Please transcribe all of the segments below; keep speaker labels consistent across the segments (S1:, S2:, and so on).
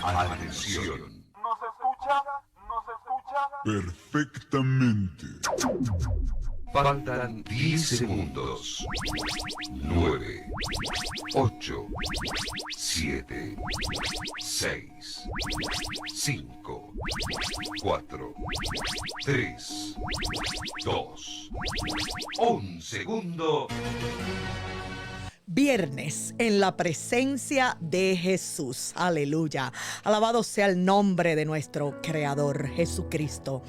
S1: Atención.
S2: ¿Nos escucha? ¿Nos escucha?
S1: Perfectamente.
S3: Faltan 10 segundos. 9, 8, 7, 6, 5, 4, 3, 2, 1 segundo.
S4: Viernes en la presencia de Jesús. Aleluya. Alabado sea el nombre de nuestro Creador Jesucristo.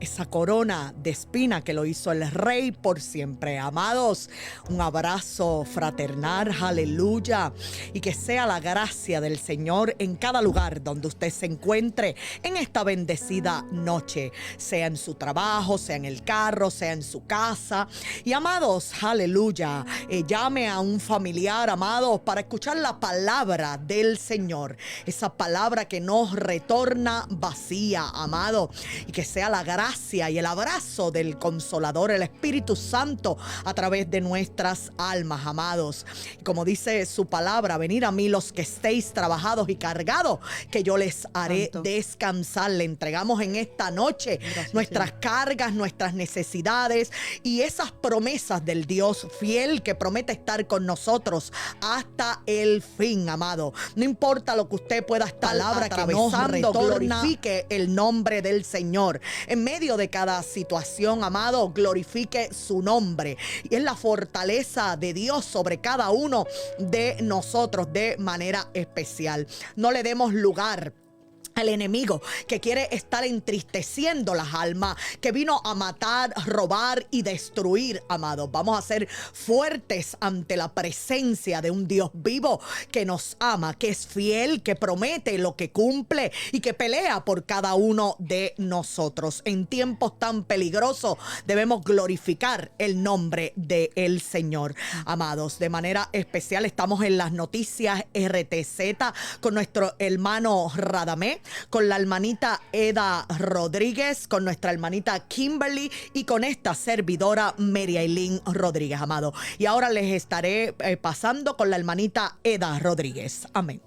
S4: Esa corona de espina que lo hizo el Rey por siempre. Amados, un abrazo fraternal. Aleluya. Y que sea la gracia del Señor en cada lugar donde usted se encuentre en esta bendecida noche. Sea en su trabajo, sea en el carro, sea en su casa. Y amados, aleluya. Llame a un familiar, amados, para escuchar la palabra del Señor. Esa palabra que nos retorna vacía, amado. Y que sea la gracia y el abrazo del Consolador, el Espíritu Santo, a través de nuestras almas, amados. Y como dice su palabra, venid a mí los que estéis trabajados y cargados, que yo les haré descansar. Le entregamos en esta noche nuestras cargas, nuestras necesidades y esas promesas del Dios fiel que promete estar con nosotros hasta el fin, amado. No importa lo que usted pueda estar atravesando, glorifique el nombre del Señor. En medio de cada situación, amado, glorifique su nombre. Y es la fortaleza de Dios sobre cada uno de nosotros de manera especial. No le demos lugar al enemigo que quiere estar entristeciendo las almas, que vino a matar, robar y destruir, amados. Vamos a ser fuertes ante la presencia de un Dios vivo que nos ama, que es fiel, que promete lo que cumple y que pelea por cada uno de nosotros. En tiempos tan peligrosos debemos glorificar el nombre del Señor, amados. De manera especial estamos en las noticias RTZ con nuestro hermano Radamé, con la hermanita Eda Rodríguez, con nuestra hermanita Kimberly y con esta servidora Mary Aileen Rodríguez, amado. Y ahora les estaré pasando con la hermanita Eda Rodríguez. Amén.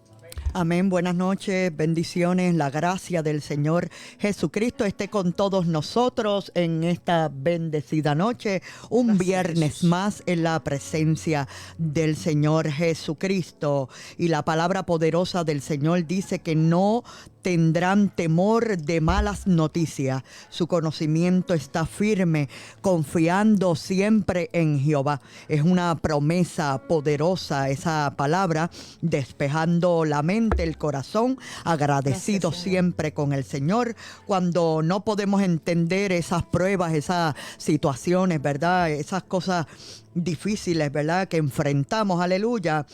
S5: Amén, buenas noches, bendiciones, la gracia del Señor Jesucristo esté con todos nosotros en esta bendecida noche, un viernes más en la presencia del Señor Jesucristo. Y la palabra poderosa del Señor dice que no tendrán temor de malas noticias. Su conocimiento está firme, confiando siempre en Jehová. Es una promesa poderosa esa palabra, despejando la mente, el corazón, agradecido
S4: Gracias,
S5: siempre con el Señor. Cuando no podemos entender esas pruebas, esas situaciones, ¿verdad? Esas cosas difíciles, ¿verdad? Que enfrentamos, aleluya.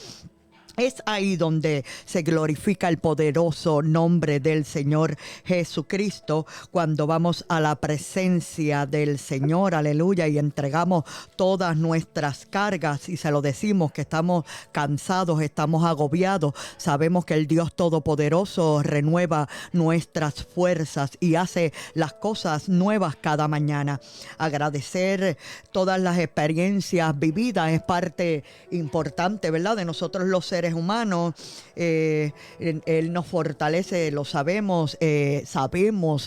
S5: Es ahí donde se glorifica el poderoso nombre del Señor Jesucristo, cuando vamos a la presencia del Señor, aleluya, y entregamos todas nuestras cargas y se lo decimos que estamos cansados, estamos agobiados. Sabemos que el Dios Todopoderoso renueva nuestras fuerzas y hace las cosas nuevas cada mañana. Agradecer todas las experiencias vividas es parte importante, ¿verdad?, de nosotros los seres humanos. Él nos fortalece, lo sabemos,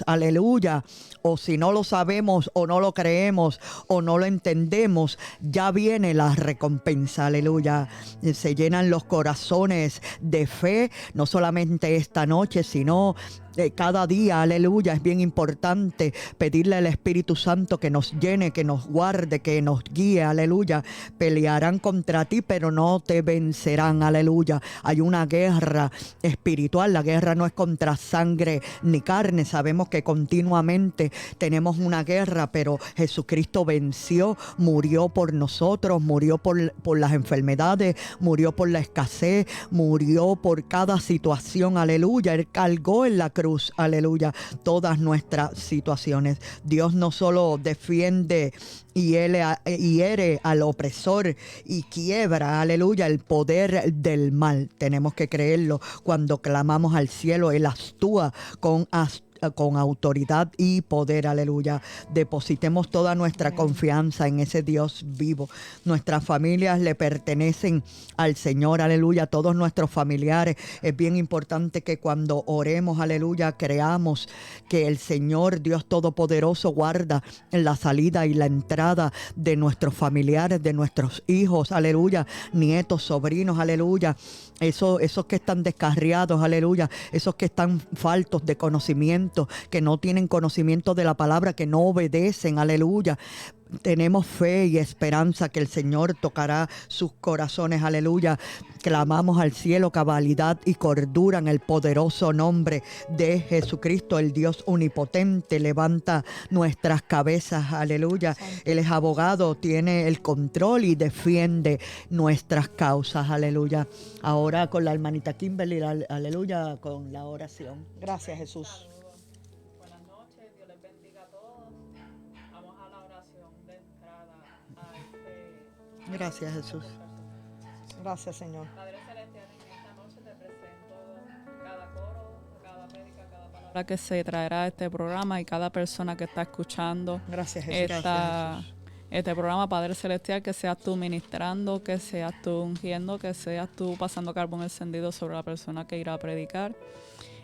S5: aleluya. O si no lo sabemos o no lo creemos o no lo entendemos, ya viene la recompensa, aleluya. Se llenan los corazones de fe, no solamente esta noche, sino cada día, aleluya. Es bien importante pedirle al Espíritu Santo que nos llene, que nos guarde, que nos guíe, aleluya. Pelearán contra ti, pero no te vencerán, aleluya. Hay una guerra espiritual, la guerra no es contra sangre ni carne. Sabemos que continuamente tenemos una guerra, pero Jesucristo venció, murió por nosotros, murió por las enfermedades, murió por la escasez, murió por cada situación, aleluya. Él cargó en la cruz, aleluya, todas nuestras situaciones. Dios no solo defiende y hiere al opresor y quiebra, aleluya, el poder del mal. Tenemos que creerlo. Cuando clamamos al cielo, Él actúa con con autoridad y poder, aleluya. Depositemos toda nuestra confianza en ese Dios vivo. Nuestras familias le pertenecen al Señor, aleluya. Todos nuestros familiares. Es bien importante que cuando oremos, aleluya, creamos que el Señor, Dios Todopoderoso, guarda la salida y la entrada de nuestros familiares, de nuestros hijos, aleluya, nietos, sobrinos, aleluya. Esos que están descarriados, aleluya, esos que están faltos de conocimiento, que no tienen conocimiento de la palabra, que no obedecen, aleluya. Tenemos fe y esperanza que el Señor tocará sus corazones, aleluya. Clamamos al cielo cabalidad y cordura en el poderoso nombre de Jesucristo, el Dios omnipotente. Levanta nuestras cabezas, aleluya. Él es abogado, tiene el control y defiende nuestras causas, aleluya. Ahora con la hermanita Kimberly, aleluya, con la oración.
S4: Gracias, Jesús.
S6: Buenas noches, Dios les bendiga a todos. Vamos a la oración de entrada a este...
S5: Gracias, Jesús.
S4: Gracias, Señor.
S6: Padre Celestial, en esta noche te presento cada coro, cada prédica, cada palabra que se traerá a este programa y cada persona que está escuchando
S4: Gracias, Jesús.
S6: este programa, Padre Celestial, que seas tú ministrando, que seas tú ungiendo, que seas tú pasando carbón encendido sobre la persona que irá a predicar.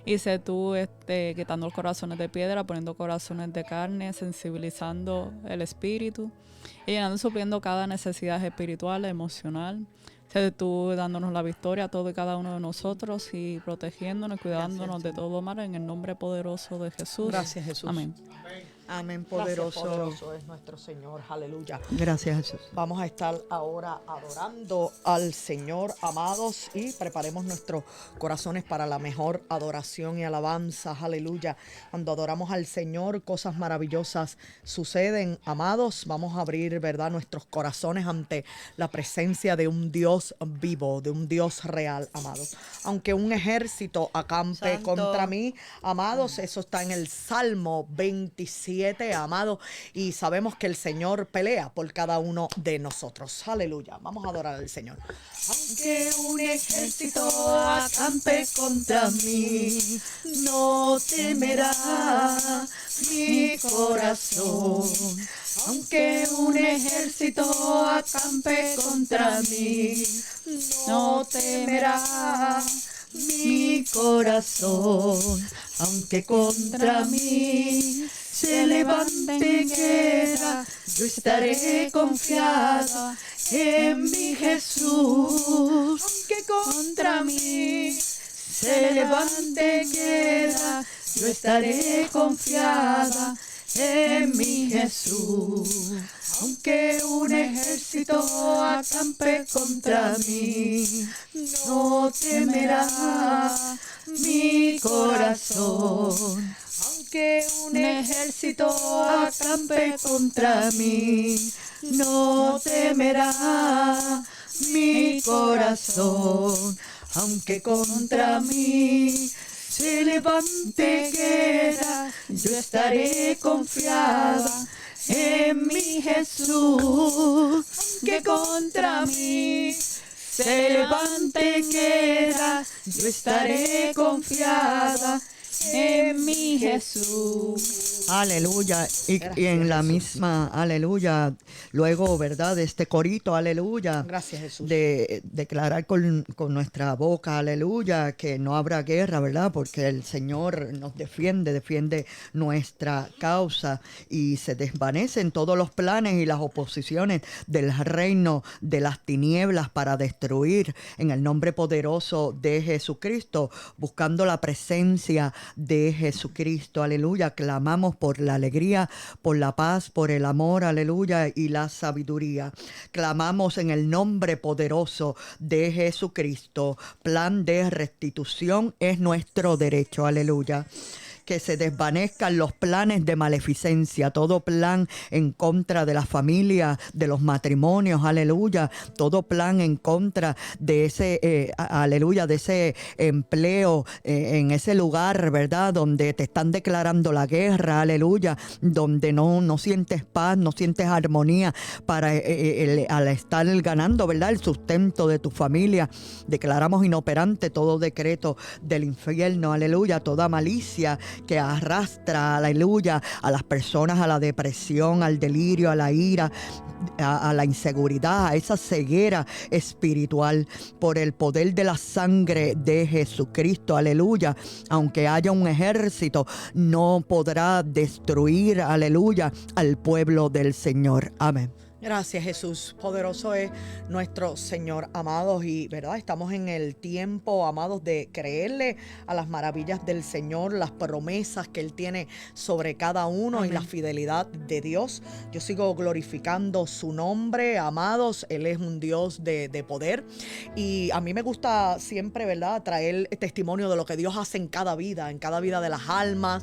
S6: Y sé tú quitando los corazones de piedra, poniendo corazones de carne, sensibilizando el espíritu y llenando y supliendo cada necesidad espiritual, emocional. Sé tú dándonos la victoria a todo y cada uno de nosotros y protegiéndonos, cuidándonos de todo mal en el nombre poderoso de Jesús.
S4: Gracias, Jesús.
S6: Amén.
S5: Amén,
S4: Poderoso.
S5: poderoso.
S4: Es nuestro Señor. Aleluya.
S5: Gracias, Jesús.
S4: Vamos a estar ahora adorando al Señor, amados, y preparemos nuestros corazones para la mejor adoración y alabanza. Aleluya. Cuando adoramos al Señor, cosas maravillosas suceden, amados. Vamos a abrir, ¿verdad?, nuestros corazones ante la presencia de un Dios vivo, de un Dios real, amados. Aunque un ejército acampe
S5: Santo.
S4: contra mí, amados, eso está en el Salmo 27, amados, y sabemos que el Señor pelea por cada uno de nosotros. Aleluya. Vamos a adorar al Señor.
S5: Aunque un ejército acampe contra mí, no temerá mi corazón. Aunque un ejército acampe contra mí, no temerá mi corazón. Aunque contra mí se levante guerra, yo estaré confiada en mi Jesús. Aunque contra mí se levante guerra, yo estaré confiada en mi Jesús. Aunque un ejército acampe contra mí, no temerá mi corazón. Aunque un ejército acampe contra mí, no temerá mi corazón. Aunque contra mí se levante guerra, yo estaré confiada en mi Jesús. Aunque contra mí se levante guerra, yo estaré confiada en mi Jesús. Aleluya. Y en la misma, aleluya, luego, ¿verdad?, de este corito, aleluya.
S4: Gracias, Jesús.
S5: De declarar con nuestra boca, aleluya, que no habrá guerra, ¿verdad? Porque el Señor nos defiende nuestra causa y se desvanecen todos los planes y las oposiciones del reino de las tinieblas para destruir en el nombre poderoso de Jesucristo, buscando la presencia de Jesucristo, aleluya. Clamamos por la alegría, por la paz, por el amor, aleluya, y la sabiduría. Clamamos en el nombre poderoso de Jesucristo. Plan de restitución es nuestro derecho, aleluya. Que se desvanezcan los planes de maleficencia, todo plan en contra de la familia, de los matrimonios, aleluya, todo plan en contra de ese, aleluya, de ese empleo en ese lugar, ¿verdad?, donde te están declarando la guerra, aleluya, donde no sientes paz, no sientes armonía para al estar ganando, ¿verdad?, el sustento de tu familia. Declaramos inoperante todo decreto del infierno, aleluya, toda malicia que arrastra, aleluya, a las personas a la depresión, al delirio, a la ira, a la inseguridad, a esa ceguera espiritual, por el poder de la sangre de Jesucristo, aleluya. Aunque haya un ejército, no podrá destruir, aleluya, al pueblo del Señor. Amén.
S4: Gracias, Jesús. Poderoso es nuestro Señor, amados. Y, ¿verdad? Estamos en el tiempo, amados, de creerle a las maravillas del Señor, las promesas que Él tiene sobre cada uno. Amén. Y la fidelidad de Dios. Yo sigo glorificando su nombre, amados. Él es un Dios de poder. Y a mí me gusta siempre, ¿verdad?, traer testimonio de lo que Dios hace en cada vida de las almas,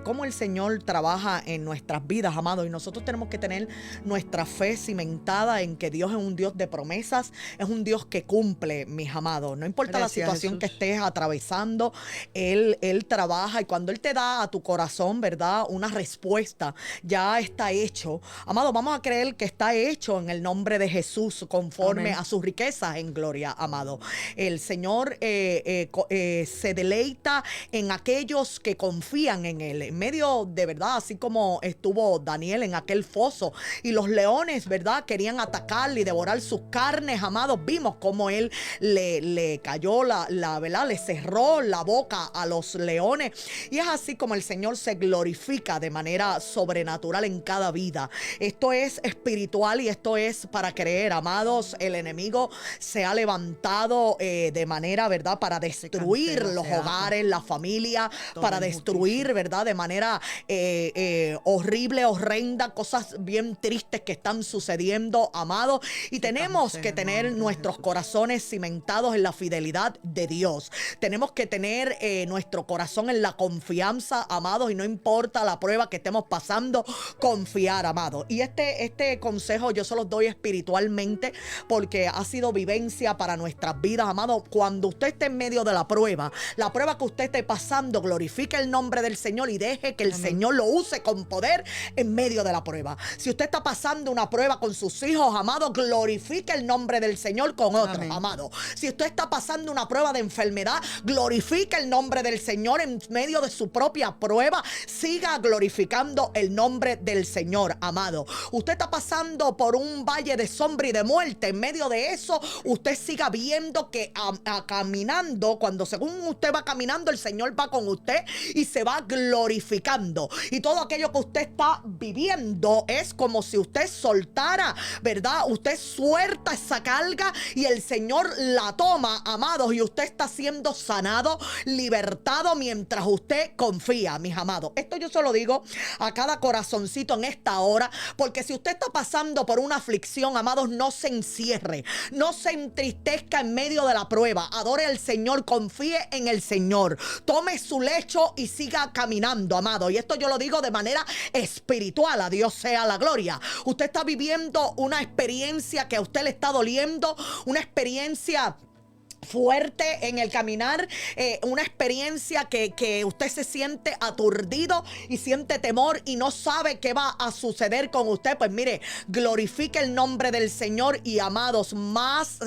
S4: cómo el Señor trabaja en nuestras vidas, amados. Y nosotros tenemos que tener nuestra fe cimentada en que Dios es un Dios de promesas, es un Dios que cumple, mis amados. No importa la situación, Jesús, que estés atravesando, Él trabaja, y cuando Él te da a tu corazón, ¿verdad?, una respuesta, ya está hecho. Amado, vamos a creer que está hecho en el nombre de Jesús, conforme a sus riquezas en gloria, amado. El Señor se deleita en aquellos que confían en Él, en medio de, verdad, así como estuvo Daniel en aquel foso y los leones, ¿verdad?, querían atacarle y devorar sus carnes, amados. Vimos cómo Él le cayó ¿verdad?, le cerró la boca a los leones. Y es así como el Señor se glorifica de manera sobrenatural en cada vida. Esto es espiritual y esto es para creer, amados. El enemigo se ha levantado de manera, ¿verdad?, para destruir los hogares, la familia, para destruir, ¿verdad?, de manera horrible, horrenda, cosas bien tristes que están sucediendo, amados. Y tenemos que tener nuestros corazones cimentados en la fidelidad de Dios. Tenemos que tener nuestro corazón en la confianza, amados, y no importa la prueba que estemos pasando, confiar, amados. Y este consejo yo se los doy espiritualmente porque ha sido vivencia para nuestras vidas, amados. Cuando usted esté en medio de la prueba que usted esté pasando, glorifique el nombre del Señor y deje que el Señor lo use con poder en medio de la prueba. Si usted está pasando una prueba con sus hijos, amado, glorifique el nombre del Señor con otros, amado. Si usted está pasando una prueba de enfermedad, glorifique el nombre del Señor en medio de su propia prueba. Siga glorificando el nombre del Señor, amado. Usted está pasando por un valle de sombra y de muerte. En medio de eso, usted siga viendo que caminando, cuando según usted va caminando, el Señor va con usted y se va glorificando. Y todo aquello que usted está viviendo es como si usted soltara, ¿verdad? Usted suelta esa carga y el Señor la toma, amados, y usted está siendo sanado, libertado mientras usted confía, mis amados. Esto yo se lo digo a cada corazoncito en esta hora, porque si usted está pasando por una aflicción, amados, no se encierre, no se entristezca en medio de la prueba. Adore al Señor, confíe en el Señor, tome su lecho y siga caminando, amado. Y esto yo lo digo de manera espiritual, a Dios sea la gloria. Usted está viviendo una experiencia que a usted le está doliendo, una experiencia fuerte en el caminar, una experiencia que usted se siente aturdido y siente temor y no sabe qué va a suceder con usted. Pues mire, glorifique el nombre del Señor y, amados,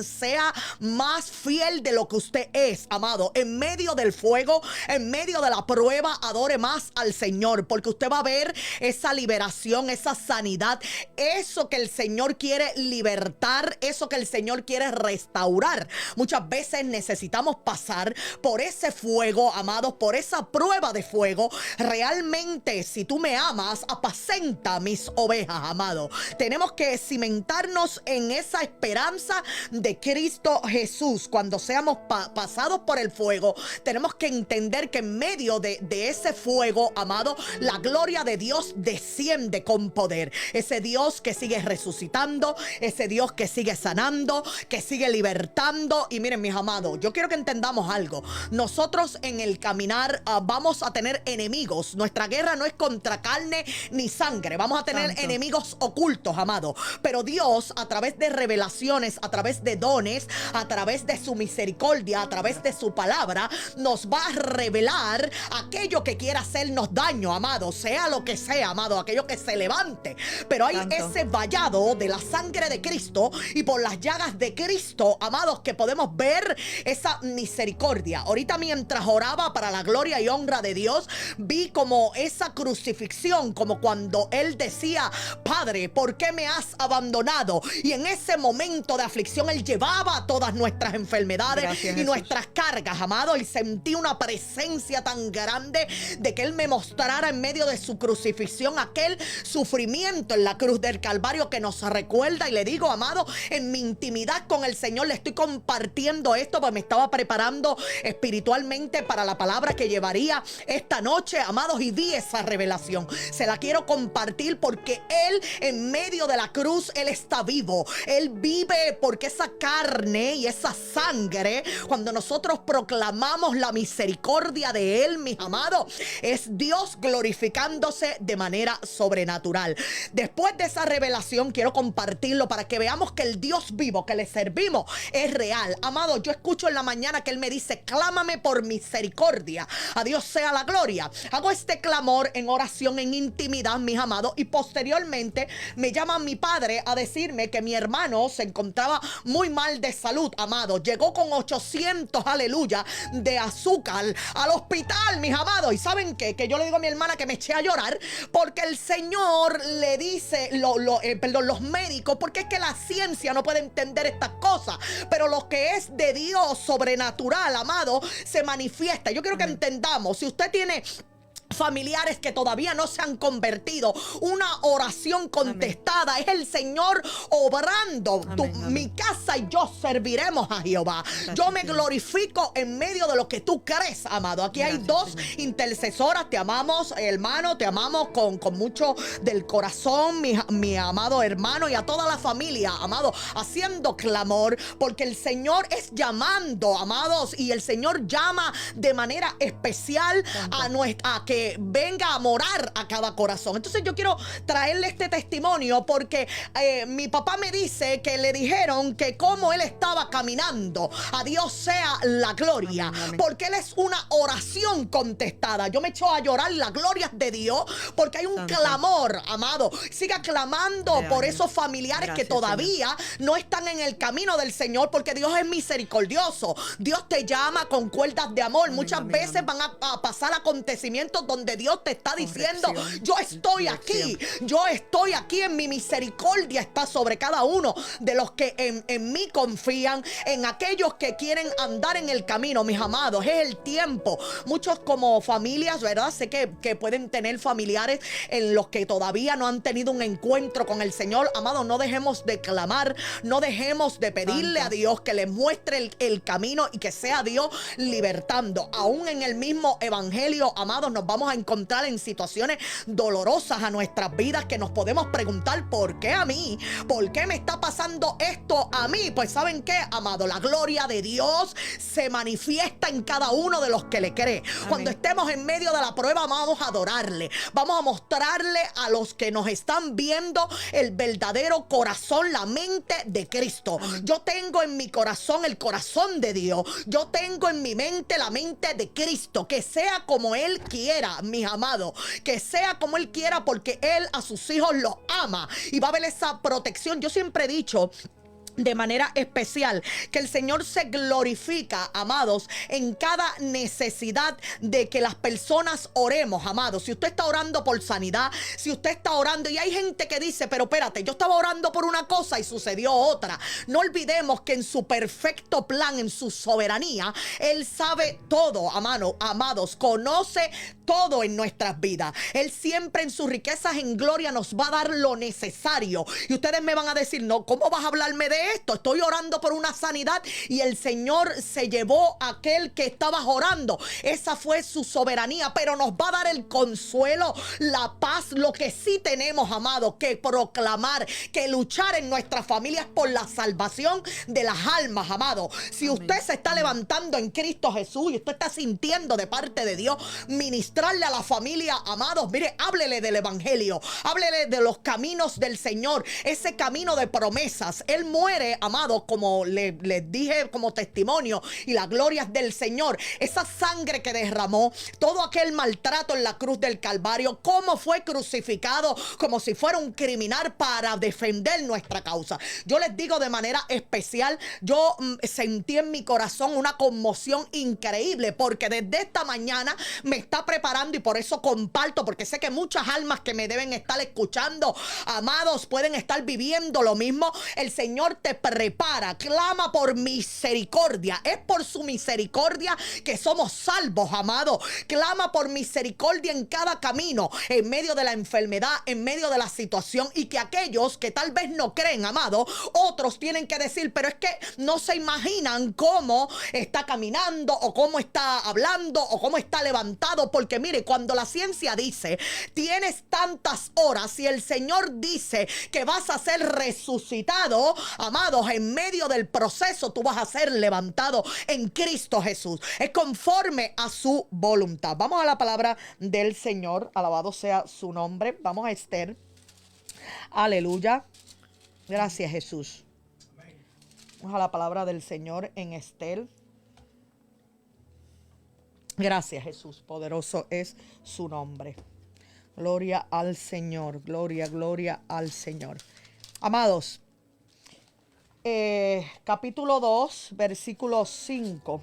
S4: sea más fiel de lo que usted es, amado. En medio del fuego, en medio de la prueba, adore más al Señor, porque usted va a ver esa liberación, esa sanidad, eso que el Señor quiere libertar, eso que el Señor quiere restaurar. Muchas veces necesitamos pasar por ese fuego, amados, por esa prueba de fuego. Realmente, si tú me amas, apacenta mis ovejas, amado. Tenemos que cimentarnos en esa esperanza de Cristo Jesús. Cuando seamos pasados por el fuego, tenemos que entender que en medio de ese fuego, amado, la gloria de Dios desciende con poder. Ese Dios que sigue resucitando, ese Dios que sigue sanando, que sigue libertando. Y miren, mis amados, yo quiero que entendamos algo. Nosotros en el caminar vamos a tener enemigos. Nuestra guerra no es contra carne ni sangre. Vamos a tener enemigos ocultos, amado. Pero Dios, a través de revelaciones, a través de dones, a través de su misericordia, a través de su palabra, nos va a revelar aquello que quiera hacernos daño, amado. Sea lo que sea, amado, aquello que se levante. Pero hay ese vallado de la sangre de Cristo y por las llagas de Cristo, amados, que podemos ver ver esa misericordia. Ahorita mientras oraba para la gloria y honra de Dios, vi como esa crucifixión, como cuando él decía: Padre, ¿por qué me has abandonado? Y en ese momento de aflicción él llevaba todas nuestras enfermedades.
S5: Gracias,
S4: y
S5: Jesús.
S4: nuestras cargas, amado, y sentí una presencia tan grande de que él me mostrara en medio de su crucifixión aquel sufrimiento en la cruz del Calvario que nos recuerda. Y le digo, amado, en mi intimidad con el Señor le estoy compartiendo esto, porque me estaba preparando espiritualmente para la palabra que llevaría esta noche, amados, y vi esa revelación. Se la quiero compartir porque él, en medio de la cruz, él está vivo. Él vive porque esa carne y esa sangre, cuando nosotros proclamamos la misericordia de él, mis amados, es Dios glorificándose de manera sobrenatural. Después de esa revelación quiero compartirlo para que veamos que el Dios vivo que le servimos es real. Amado, yo escucho en la mañana que él me dice: clámame por misericordia, a Dios sea la gloria. Hago este clamor en oración, en intimidad, mis amados, y posteriormente me llama mi padre a decirme que mi hermano se encontraba muy mal de salud, amado. Llegó con 800, aleluya, de azúcar al hospital, mis amados. ¿Y saben qué? Que yo le digo a mi hermana que me eché a llorar porque el Señor le dice, los médicos, porque es que la ciencia no puede entender estas cosas, pero lo que es de Dios sobrenatural, amado, se manifiesta. Yo quiero que entendamos, si usted tiene familiares que todavía no se han convertido, una oración contestada, es el Señor obrando. Mi casa y yo serviremos a Jehová. Yo me glorifico en medio de lo que tú crees, amado. Aquí hay dos intercesoras. Te amamos, hermano, te amamos con mucho del corazón, mi amado hermano, y a toda la familia, amado, haciendo clamor, porque el Señor es llamando, amados, y el Señor llama de manera especial a que venga a morar a cada corazón. Entonces yo quiero traerle este testimonio porque mi papá me dice que le dijeron que como él estaba caminando, a Dios sea la gloria. Amén, amén. Porque él es una oración contestada. Yo me echo a llorar la gloria de Dios porque hay un clamor, amado. Siga clamando por esos familiares que todavía no están en el camino del Señor, porque Dios es misericordioso. Dios te llama con cuerdas de amor. Muchas veces van a pasar acontecimientos donde Dios te está diciendo: yo estoy aquí, yo estoy aquí, en mi misericordia está sobre cada uno de los que en mí confían, en aquellos que quieren andar en el camino, mis amados. Es el tiempo. Muchos como familias, ¿verdad? Sé que pueden tener familiares en los que todavía no han tenido un encuentro con el Señor. Amados, no dejemos de clamar, no dejemos de pedirle a Dios que les muestre el camino y que sea Dios libertando. Aún en el mismo evangelio, amados, nos vamos a encontrar en situaciones dolorosas a nuestras vidas que nos podemos preguntar: ¿por qué a mí? ¿Por qué me está pasando esto a mí? Pues ¿saben qué, amado? La gloria de Dios se manifiesta en cada uno de los que le cree. Amén. Cuando estemos en medio de la prueba, vamos a adorarle, vamos a mostrarle a los que nos están viendo el verdadero corazón, la mente de Cristo. Amén. Yo tengo en mi corazón el corazón de Dios, yo tengo en mi mente la mente de Cristo. Que sea como Él quiera, mis amados, que sea como Él quiera, porque Él a sus hijos los ama y va a haber esa protección. Yo siempre he dicho de manera especial que el Señor se glorifica, amados, en cada necesidad de que las personas oremos, amados. Si usted está orando por sanidad, si usted está orando, y hay gente que dice: pero espérate, yo estaba orando por una cosa y sucedió otra. No olvidemos que en su perfecto plan, en su soberanía, Él sabe todo, amados, conoce todo en nuestras vidas. Él siempre en sus riquezas en gloria nos va a dar lo necesario. Y ustedes me van a decir: no, ¿cómo vas a hablarme de esto? Estoy orando por una sanidad y el Señor se llevó a aquel que estaba orando. Esa fue su soberanía, pero nos va a dar el consuelo, la paz. Lo que sí tenemos, amados, que proclamar, que luchar en nuestras familias por la salvación de las almas, amados. Si usted se está levantando en Cristo Jesús y usted está sintiendo de parte de Dios ministrarle a la familia, amados, mire, háblele del evangelio, háblele de los caminos del Señor, ese camino de promesas. Él muere muere, amado, como les dije como testimonio, y la gloria es del Señor, esa sangre que derramó, todo aquel maltrato en la cruz del Calvario, cómo fue crucificado como si fuera un criminal para defender nuestra causa. Yo les digo de manera especial, yo sentí en mi corazón una conmoción increíble, porque desde esta mañana me está preparando, y por eso comparto, porque sé que muchas almas que me deben estar escuchando, amados, pueden estar viviendo lo mismo. El Señor te prepara, clama por misericordia, es por su misericordia que somos salvos, amado. Clama por misericordia en cada camino, en medio de la enfermedad, en medio de la situación, y que aquellos que tal vez no creen, amado, otros tienen que decir, pero es que no se imaginan cómo está caminando, o cómo está hablando, o cómo está levantado, porque mire, cuando la ciencia dice, tienes tantas horas, y el Señor dice que vas a ser resucitado, amados, en medio del proceso tú vas a ser levantado en Cristo Jesús. Es conforme a su voluntad. Vamos a la palabra del Señor, alabado sea su nombre. Vamos a Esther. Aleluya. Gracias, Jesús. Vamos a la palabra del Señor en Esther. Gracias, Jesús. Poderoso es su nombre. Gloria al Señor. Gloria, gloria al Señor. Amados, capítulo 2, versículo 5.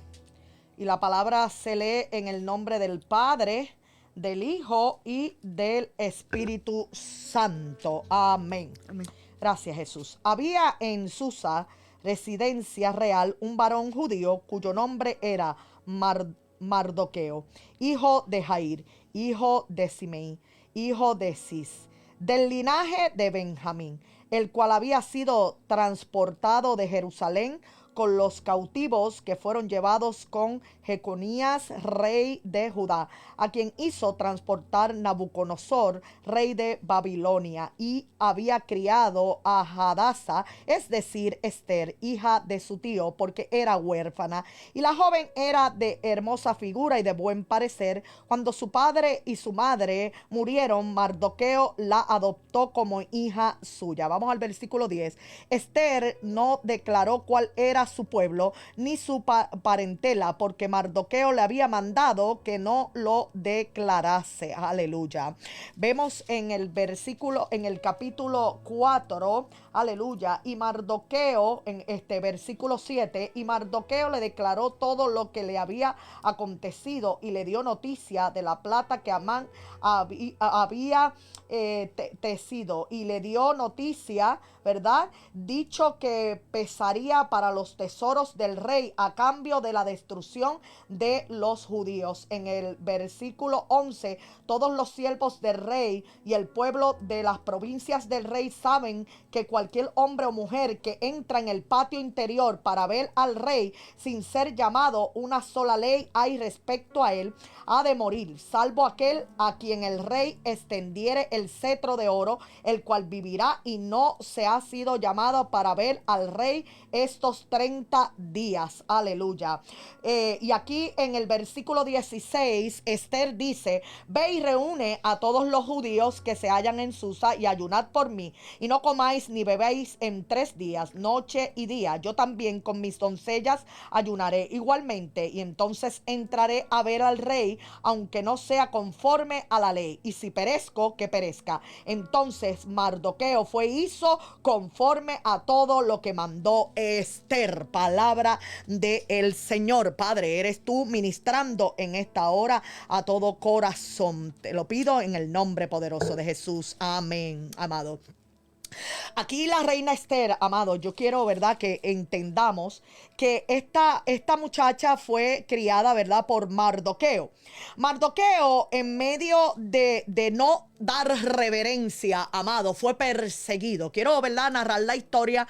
S4: Y la palabra se lee en el nombre del Padre, del Hijo y del Espíritu Santo. Amén. Amén. Gracias, Jesús. Había en Susa, residencia real, un varón judío cuyo nombre era Mardoqueo, hijo de Jair, hijo de Simei, hijo de Cis, del linaje de Benjamín, el cual había sido transportado de Jerusalén con los cautivos que fueron llevados con Jeconías, rey de Judá, a quien hizo transportar Nabucodonosor, rey de Babilonia, y había criado a Hadasa, es decir, Esther, hija de su tío, porque era huérfana, y la joven era de hermosa figura y de buen parecer. Cuando su padre y su madre murieron, Mardoqueo la adoptó como hija suya. Vamos al versículo 10. Esther no declaró cuál era su pueblo ni su parentela, porque Mardoqueo le había mandado que no lo declarase. Aleluya. Vemos en el versículo, en el capítulo 4, aleluya, y Mardoqueo, en este versículo 7, y Mardoqueo le declaró todo lo que le había acontecido y le dio noticia de la plata que Amán había tecido, y le dio noticia, ¿verdad? Dicho que pesaría para los tesoros del rey a cambio de la destrucción de los judíos. En el versículo 11, todos los siervos del rey y el pueblo de las provincias del rey saben que cualquier hombre o mujer que entra en el patio interior para ver al rey sin ser llamado, una sola ley hay respecto a él, ha de morir, salvo aquel a quien el rey extendiere el cetro de oro, el cual vivirá y no se ha sido llamado para ver al rey estos 30 días. Aleluya. Y aquí en el versículo 16, Esther dice: ve y reúne a todos los judíos que se hallan en Susa y ayunad por mí, y no comáis ni bebéis en 3 días, noche y día. Yo también con mis doncellas ayunaré igualmente, y entonces entraré a ver al rey, aunque no sea conforme a la ley, y si perezco, que perezca. Entonces Mardoqueo fue y hizo conforme a todo lo que mandó Esther. Palabra del Señor. Padre, eres tú ministrando en esta hora a todo corazón. Te lo pido en el nombre poderoso de Jesús. Amén, amado. Aquí la reina Esther, amado, yo quiero, ¿verdad?, que entendamos que esta muchacha fue criada, ¿verdad?, por Mardoqueo. Mardoqueo, en medio de no dar reverencia, amado, fue perseguido. Quiero, ¿verdad?, narrar la historia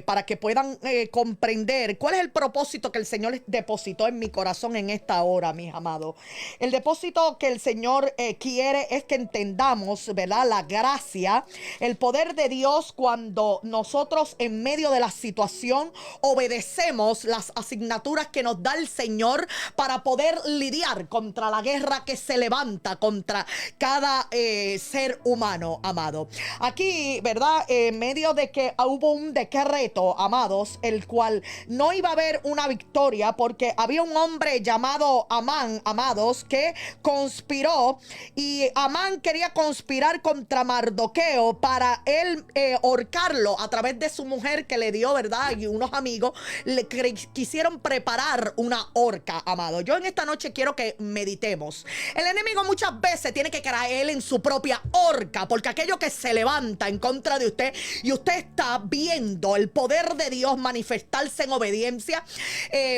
S4: para que puedan comprender cuál es el propósito que el Señor depositó en mi corazón en esta hora, mis amados. El depósito que el Señor quiere es que entendamos, ¿verdad?, la gracia, el poder de Dios cuando nosotros en medio de la situación obedecemos las asignaturas que nos da el Señor para poder lidiar contra la guerra que se levanta contra cada ser humano, amado. Aquí, ¿verdad? En medio de que hubo un decreto, amados, el cual no iba a haber una victoria porque había un hombre llamado Amán, amados, que conspiró, y Amán quería conspirar contra Mardoqueo para él ahorcarlo a través de su mujer que le dio, ¿verdad? Y unos amigos le quisieron preparar una horca, amado. Yo en esta noche quiero que meditemos. El enemigo muchas veces tiene que caer en su propia horca, porque aquello que se levanta en contra de usted y usted está viendo el poder de Dios manifestarse en obediencia.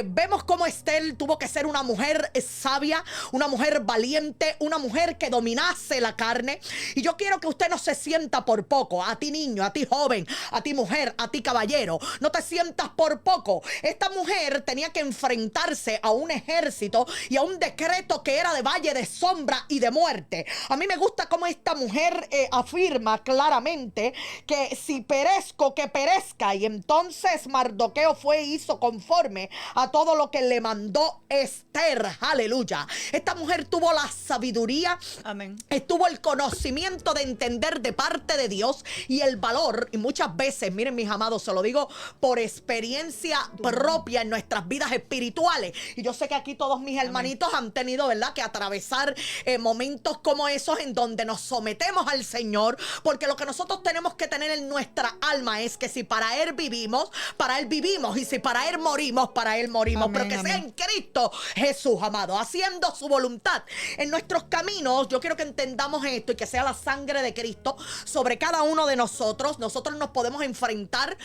S4: Vemos cómo Esther tuvo que ser una mujer sabia, una mujer valiente, una mujer que dominase la carne. Y yo quiero que usted no se sienta por poco. A ti niño, a ti joven, a ti mujer, a ti caballero, no te sientas por poco. Esta mujer tenía que enfrentarse a un ejército y a un decreto que era de valle de sombra y de muerte. A mí me gusta cómo esta mujer afirma claramente que si perezco, que perezca. Y entonces Mardoqueo fue e hizo conforme a todo lo que le mandó Esther. Aleluya. Esta mujer tuvo la sabiduría,
S5: Amén.
S4: tuvo el conocimiento de entender de parte de Dios y el valor. Y muchas veces, miren mis amados, se lo digo por experiencia propia en nuestras vidas espirituales. Y yo sé que aquí todos mis hermanitos han tenido, ¿verdad?, que atravesar momentos como esos en donde nos sometemos al Señor, porque lo que nosotros tenemos que tener en nuestra alma es que si para Él vivimos, para Él vivimos, y si para Él morimos, para Él morimos.
S5: Amén,
S4: Pero que sea
S5: amén.
S4: en Cristo Jesús, amado, haciendo su voluntad. En nuestros caminos, yo quiero que entendamos esto y que sea la sangre de Cristo sobre cada uno de nosotros. Nosotros nos podemos enfrentar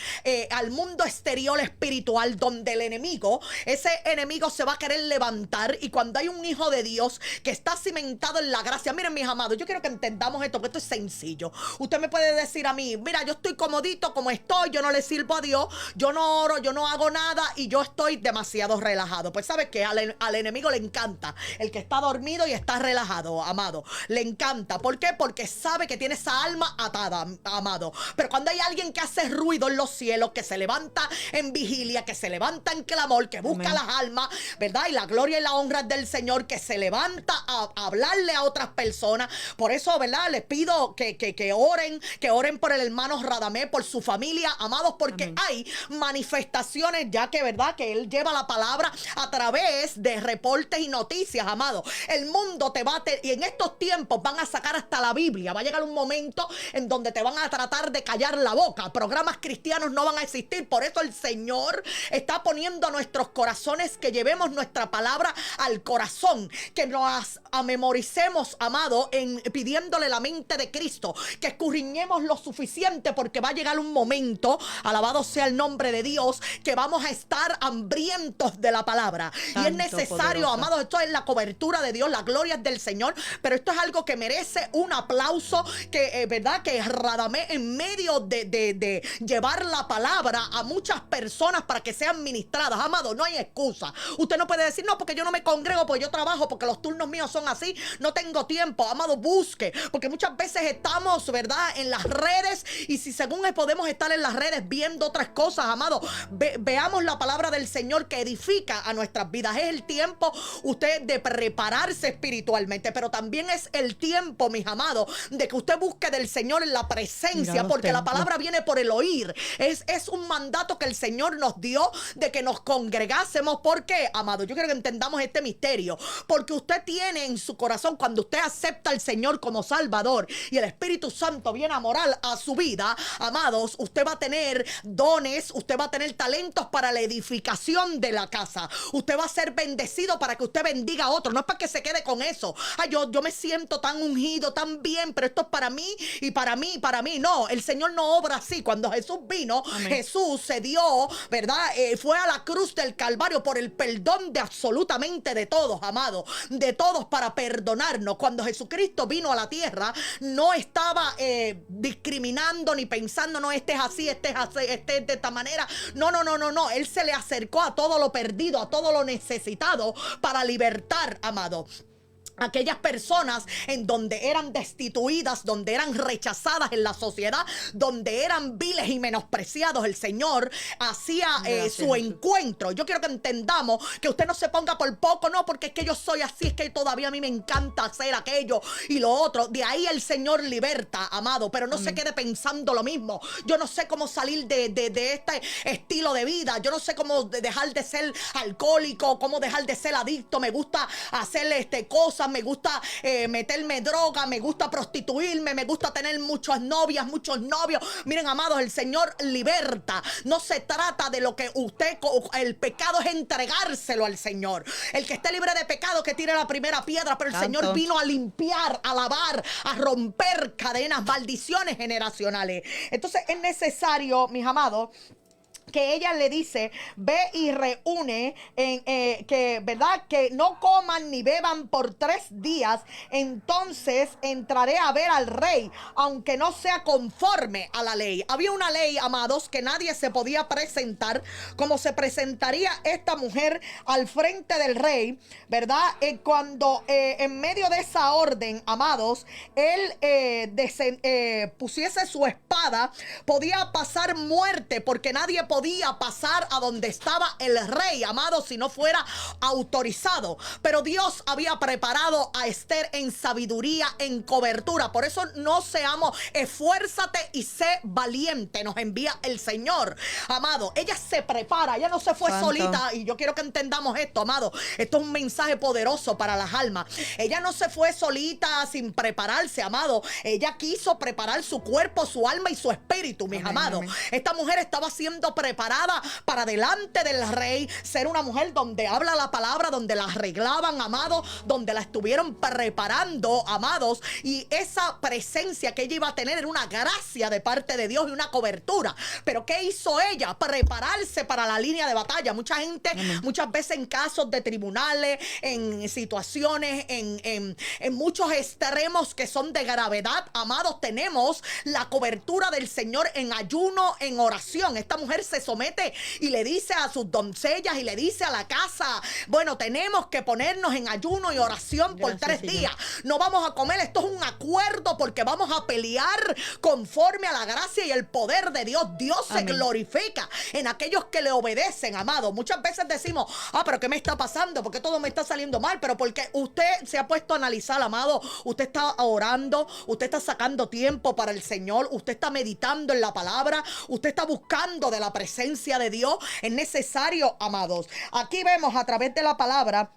S4: al mundo exterior espiritual, donde el enemigo, ese enemigo se va a querer levantar. Y cuando hay un hijo de Dios que está cimentado en la gracia, miren mis amados, yo quiero que entendamos esto, porque esto es sencillo. Usted me puede decir a mí, mira, yo estoy comodito como estoy, yo no le sirvo a Dios, yo no oro, yo no hago nada y yo estoy demasiado relajado. Pues ¿sabes qué? Al enemigo le encanta el que está dormido y está relajado, amado. Le encanta. ¿Por qué? Porque sabe que tiene esa alma atada, amado. Pero cuando hay alguien que hace ruido en los cielos, que se levanta en vigilia, que se levanta en clamor, que busca
S5: Amén.
S4: las almas, ¿verdad? Y la gloria y la honra es del Señor, que se levanta a hablarle a otras personas. Por eso, ¿verdad? Les pido que oren por el hermano Radamé, por su familia, amados, porque
S5: Amén.
S4: hay manifestaciones ya que, ¿verdad?, que él lleva la palabra a través de reportes y noticias, amado. El mundo te va a... y en estos tiempos van a sacar hasta la Biblia. Va a llegar un momento en donde te van a tratar de callar la boca. Programas cristianos no van a existir. Por eso el Señor está poniendo a nuestros corazones que llevemos nuestra palabra al corazón, que nos memoricemos, amado, pidiéndole la mente de Cristo, que escurriñemos lo suficiente, porque va a llegar un momento, alabado sea el nombre de Dios, que vamos a estar hambrientos de la palabra. Y es
S5: Santo,
S4: necesario,
S5: poderosa.
S4: amado, esto es la cobertura de Dios, la gloria es del Señor, pero esto es algo que merece un aplauso, que verdad, que Radamé, en medio de llevar la palabra a muchas personas para que sean ministradas, amado, no hay excusa. Usted no puede decir, no, porque yo no me congrego, porque yo trabajo, porque los turnos míos son así, no tengo tiempo. Amado, busque, porque muchas veces estamos, verdad, en las redes, y si según podemos estar en las redes viendo otras cosas, amado, veamos la palabra del Señor que edifica a nuestras vidas. Es el tiempo, usted, de prepararse espiritualmente, pero también es el tiempo, mis amados, de que usted busque del Señor en la presencia,
S5: Mira los
S4: porque la
S5: templos.
S4: palabra viene por el oír. Es un mandato que el Señor nos dio de que nos congregásemos. ¿Por qué, amado? Yo quiero que entendamos este misterio, porque usted tiene en su corazón, cuando usted acepta al Señor como Salvador y el Espíritu Santo viene a morar a su vida, amados, usted va a tener dones, usted va a tener talentos para la edificación de la casa. Usted va a ser bendecido para que usted bendiga a otros. No es para que se quede con eso. Ay, yo me siento tan ungido, tan bien, pero esto es para mí y para mí y para mí. No, el Señor no obra así. Cuando Jesús vino,
S5: Amén.
S4: Jesús se dio, ¿verdad? Fue a la cruz del Calvario por el perdón de absolutamente de todos, amado, de todos, para perdonarnos. Cuando Jesucristo vino a la tierra, no estaba discriminando ni pensando, no, este es así, este es así, este es de esta manera. No. Él se le acercó a todo lo perdido, a todo lo necesitado, para libertar, amado. aquellas personas en donde eran destituidas, donde eran rechazadas en la sociedad, donde eran viles y menospreciados, el Señor hacía su encuentro. Yo quiero que entendamos que usted no se ponga por poco, no, porque es que yo soy así, es que todavía a mí me encanta hacer aquello y lo otro. De ahí el Señor liberta, amado, pero no se quede pensando lo mismo. Yo no sé cómo salir de este estilo de vida. Yo no sé cómo dejar de ser alcohólico, cómo dejar de ser adicto. Me gusta hacer cosas, me gusta meterme droga, me gusta prostituirme, me gusta tener muchas novias, muchos novios. Miren, amados, el Señor liberta. No se trata de lo que usted, el pecado es entregárselo al Señor. El que esté libre de pecado que tire la primera piedra, pero el Señor vino a limpiar, a lavar, a romper cadenas, maldiciones generacionales. Entonces es necesario, mis amados, que ella le dice, ve y reúne que, ¿verdad? Que no coman ni beban por 3 días, entonces entraré a ver al rey, aunque no sea conforme a la ley. Había una ley, amados, que nadie se podía presentar como se presentaría esta mujer al frente del rey, ¿verdad? Cuando en medio de esa orden, amados, él pusiese su espada, podía pasar muerte, porque nadie podía pasar a donde estaba el rey, amado, si no fuera autorizado. Pero Dios había preparado a Esther en sabiduría, en cobertura. Por eso no seamos, esfuérzate y sé valiente, nos envía el Señor, amado. Ella se prepara, ella no se fue solita, y yo quiero que entendamos esto, amado. Esto es un mensaje poderoso para las almas. Ella no se fue solita sin prepararse, amado. Ella quiso preparar su cuerpo, su alma y su espíritu, mis amados. Esta mujer estaba siendo preparada para delante del rey, ser una mujer donde habla la palabra, donde la arreglaban, amados, donde la estuvieron preparando, amados, y esa presencia que ella iba a tener era una gracia de parte de Dios y una cobertura. Pero ¿qué hizo ella? Prepararse para la línea de batalla. Mucha gente, muchas veces en casos de tribunales, en situaciones, en muchos extremos que son de gravedad, amados, tenemos la cobertura del Señor en ayuno, en oración. Esta mujer se somete y le dice a sus doncellas y le dice a la casa, bueno, tenemos que ponernos en ayuno y oración por 3 días. No vamos a comer, esto es un acuerdo porque vamos a pelear conforme a la gracia y el poder de Dios. Dios se glorifica en aquellos que le obedecen, amado. Muchas veces decimos, pero ¿qué me está pasando? ¿Por qué todo me está saliendo mal? Pero porque usted se ha puesto a analizar, amado. Usted está orando, usted está sacando tiempo para el Señor, usted está meditando en la palabra, usted está buscando de la presencia de Dios. Es necesario, amados. Aquí vemos a través de la palabra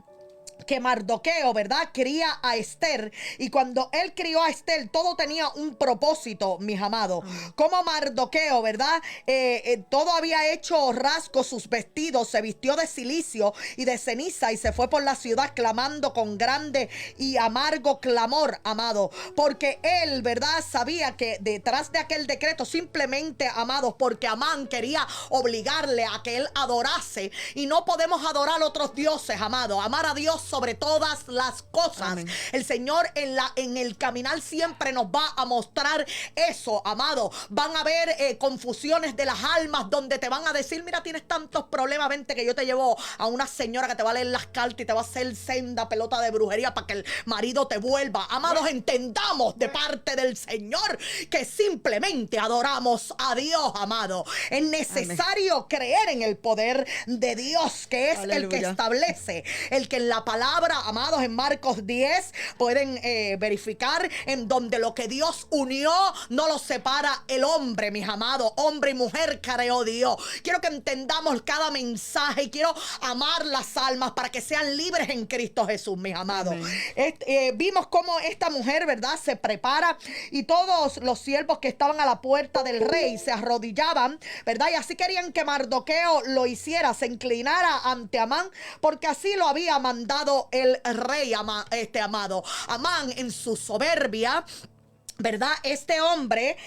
S4: que Mardoqueo, ¿verdad?, cría a Esther, y cuando él crió a Esther, todo tenía un propósito, mis amados. Como Mardoqueo, ¿verdad?, todo había hecho rasgos sus vestidos, se vistió de cilicio y de ceniza y se fue por la ciudad clamando con grande y amargo clamor, amado, porque él, ¿verdad?, sabía que detrás de aquel decreto, simplemente, amados, porque Amán quería obligarle a que él adorase, y no podemos adorar a otros dioses, amado. Amar a Dios sobre todas las cosas. Amén. El Señor en el caminar siempre nos va a mostrar eso, amado. Van a haber confusiones de las almas donde te van a decir, mira, tienes tantos problemas, vente que yo te llevo a una señora que te va a leer las cartas y te va a hacer senda pelota de brujería para que el marido te vuelva. Amados, entendamos de parte del Señor que simplemente adoramos a Dios, amado. Es necesario creer en el poder de Dios, que es el que establece, el que en la palabra, amados, en Marcos 10 pueden verificar, en donde lo que Dios unió no lo separa el hombre, mis amados. Hombre y mujer creó Dios. Quiero que entendamos cada mensaje y quiero amar las almas para que sean libres en Cristo Jesús, mis amados. Vimos cómo esta mujer, ¿verdad?, se prepara, y todos los siervos que estaban a la puerta del rey se arrodillaban, ¿verdad? Y así querían que Mardoqueo lo hiciera, se inclinara ante Amán, porque así lo había mandado el rey, amado. Amán, en su soberbia, ¿verdad? Este hombre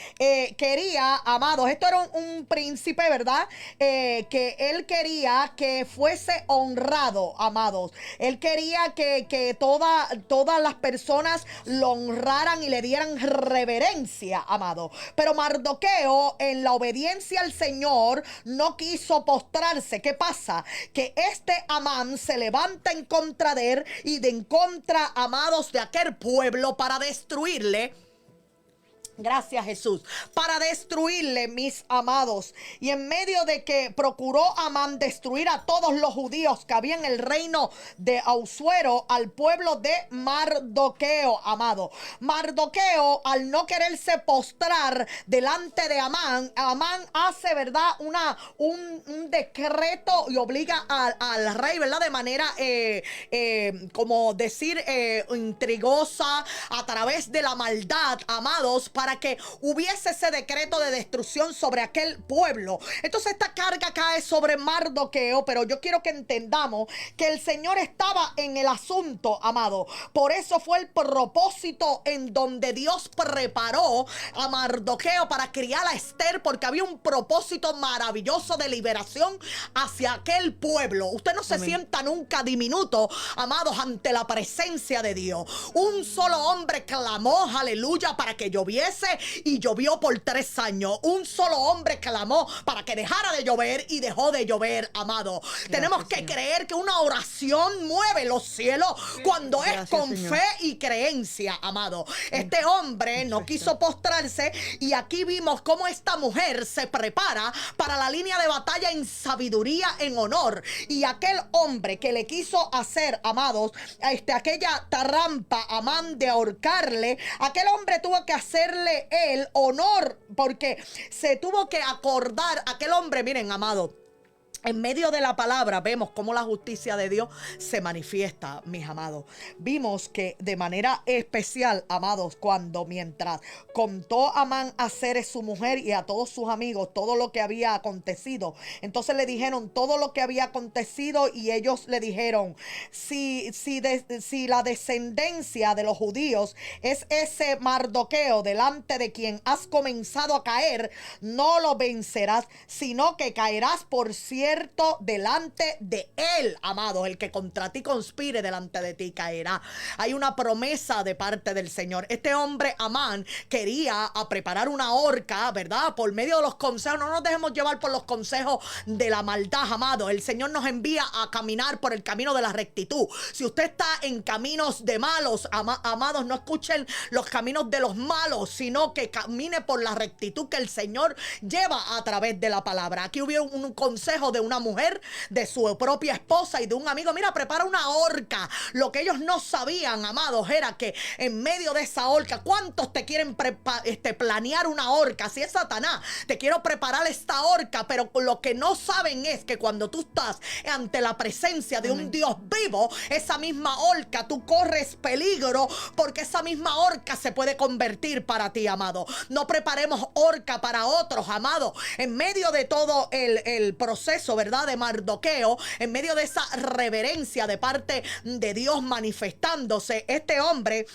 S4: quería, amados, esto era un príncipe, ¿verdad? Que él quería que fuese honrado, amados. Él quería que todas las personas lo honraran y le dieran reverencia, amado. Pero Mardoqueo, en la obediencia al Señor, no quiso postrarse. ¿Qué pasa? Que este Amán se levanta en contra de él y de en contra, amados, de aquel pueblo para destruirle. Gracias, Jesús. Para destruirle, mis amados. Y en medio de que procuró Amán destruir a todos los judíos que había en el reino de Asuero, al pueblo de Mardoqueo, amado. Mardoqueo, al no quererse postrar delante de Amán, Amán hace, ¿verdad? Un decreto y obliga al rey, ¿verdad? De manera, como decir, intrigosa, a través de la maldad, amados, para que hubiese ese decreto de destrucción sobre aquel pueblo. Entonces esta carga cae sobre Mardoqueo, pero yo quiero que entendamos que el Señor estaba en el asunto, amado. Por eso fue el propósito en donde Dios preparó a Mardoqueo para criar a Esther, porque había un propósito maravilloso de liberación hacia aquel pueblo. Usted no se sienta nunca diminuto, amados, ante la presencia de Dios. Un solo hombre clamó, aleluya, para que lloviese, y llovió por 3 años. Un solo hombre clamó para que dejara de llover y dejó de llover, amado. Tenemos que creer que una oración mueve los cielos cuando es con fe y creencia, amado. Este hombre no quiso postrarse, y aquí vimos cómo esta mujer se prepara para la línea de batalla en sabiduría, en honor. Y aquel hombre que le quiso hacer, amados, aquella trampa, Amán, de ahorcarle, aquel hombre tuvo que hacerle el honor, porque se tuvo que acordar aquel hombre. Miren, amado, en medio de la palabra vemos cómo la justicia de Dios se manifiesta, mis amados. Vimos que de manera especial, amados, cuando mientras contó Amán a Zeres su mujer y a todos sus amigos todo lo que había acontecido, entonces le dijeron todo lo que había acontecido, y ellos le dijeron: si la descendencia de los judíos es ese Mardoqueo delante de quien has comenzado a caer, no lo vencerás, sino que caerás por cierto delante de él, amado. El que contra ti conspire delante de ti caerá. Hay una promesa de parte del Señor. Este hombre, Amán, quería preparar una horca, ¿verdad? Por medio de los consejos. No nos dejemos llevar por los consejos de la maldad, amado. El Señor nos envía a caminar por el camino de la rectitud. Si usted está en caminos de malos, amados, no escuchen los caminos de los malos, sino que camine por la rectitud que el Señor lleva a través de la palabra. Aquí hubo un consejo de una mujer, de su propia esposa y de un amigo. Mira, prepara una horca. Lo que ellos no sabían, amados, era que en medio de esa horca, ¿cuántos te quieren planear una horca? Si es Satanás, te quiero preparar esta horca, pero lo que no saben es que cuando tú estás ante la presencia de un Dios vivo, esa misma horca, tú corres peligro, porque esa misma horca se puede convertir para ti, amado. No preparemos horca para otros, amado. En medio de todo el proceso, ¿verdad?, de Mardoqueo, en medio de esa reverencia de parte de Dios manifestándose, este hombre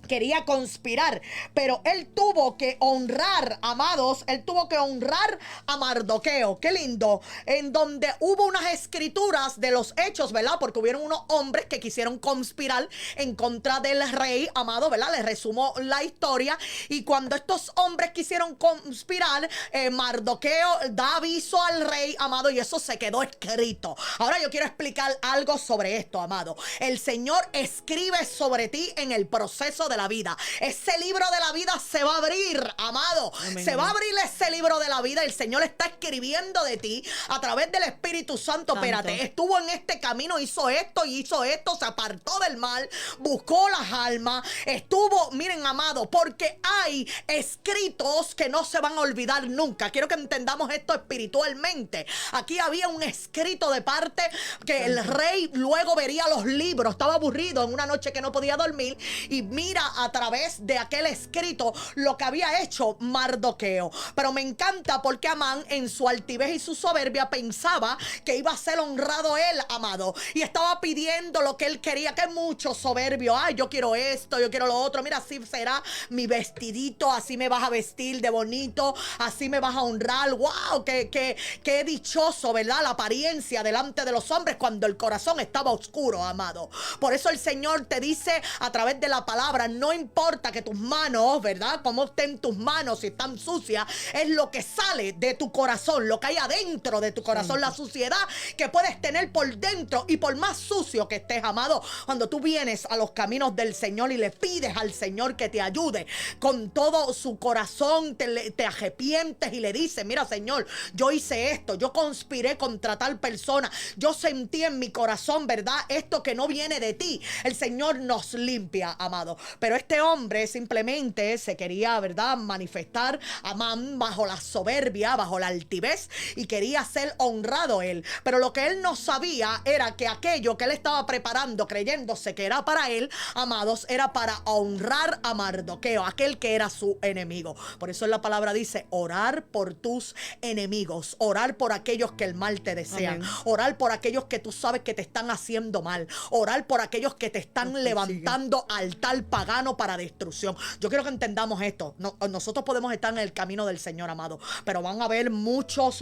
S4: quería conspirar, pero él tuvo que honrar, amados, él tuvo que honrar a Mardoqueo. Qué lindo, en donde hubo unas escrituras de los hechos, ¿verdad? Porque hubieron unos hombres que quisieron conspirar en contra del rey, amado, ¿verdad? Les resumo la historia. Y cuando estos hombres quisieron conspirar, Mardoqueo da aviso al rey, amado, y eso se quedó escrito. Ahora yo quiero explicar algo sobre esto, amado. El Señor escribe sobre ti en el proceso de la vida. Ese libro de la vida se va a abrir, amado. Amén. Se va a abrir ese libro de la vida. El Señor está escribiendo de ti a través del Espíritu Santo. Espérate, estuvo en este camino, hizo esto y hizo esto, se apartó del mal, buscó las almas, estuvo, miren, amado, porque hay escritos que no se van a olvidar nunca. Quiero que entendamos esto espiritualmente. Aquí había un escrito de parte que el rey luego vería los libros. Estaba aburrido en una noche que no podía dormir y mira sabía a través de aquel escrito lo que había hecho Mardoqueo. Pero me encanta porque Amán, en su altivez y su soberbia, pensaba que iba a ser honrado él, amado, y estaba pidiendo lo que él quería. Que mucho soberbio. Ay, yo quiero esto, yo quiero lo otro. Mira, así será mi vestidito, así me vas a vestir de bonito, así me vas a honrar. Wow, qué dichoso, ¿verdad? La apariencia delante de los hombres cuando el corazón estaba oscuro, amado. Por eso el Señor te dice a través de la palabra, no importa que tus manos, ¿verdad? Cómo estén tus manos, si están sucias, es lo que sale de tu corazón, lo que hay adentro de tu corazón, la suciedad que puedes tener por dentro. Y por más sucio que estés, amado, cuando tú vienes a los caminos del Señor y le pides al Señor que te ayude con todo su corazón, te arrepientes y le dices, mira, Señor, yo hice esto, yo conspiré contra tal persona, yo sentí en mi corazón, ¿verdad? Esto que no viene de ti. El Señor nos limpia, amado. Pero este hombre simplemente se quería, ¿verdad?, manifestar, Amán, bajo la soberbia, bajo la altivez, y quería ser honrado él. Pero lo que él no sabía era que aquello que él estaba preparando, creyéndose que era para él, amados, era para honrar a Mardoqueo, aquel que era su enemigo. Por eso en la palabra dice, orar por tus enemigos, orar por aquellos que el mal te desean, orar por aquellos que tú sabes que te están haciendo mal, orar por aquellos que te están levantando altar pagano para destrucción. Yo quiero que entendamos esto. Nosotros podemos estar en el camino del Señor, amado, pero van a haber muchos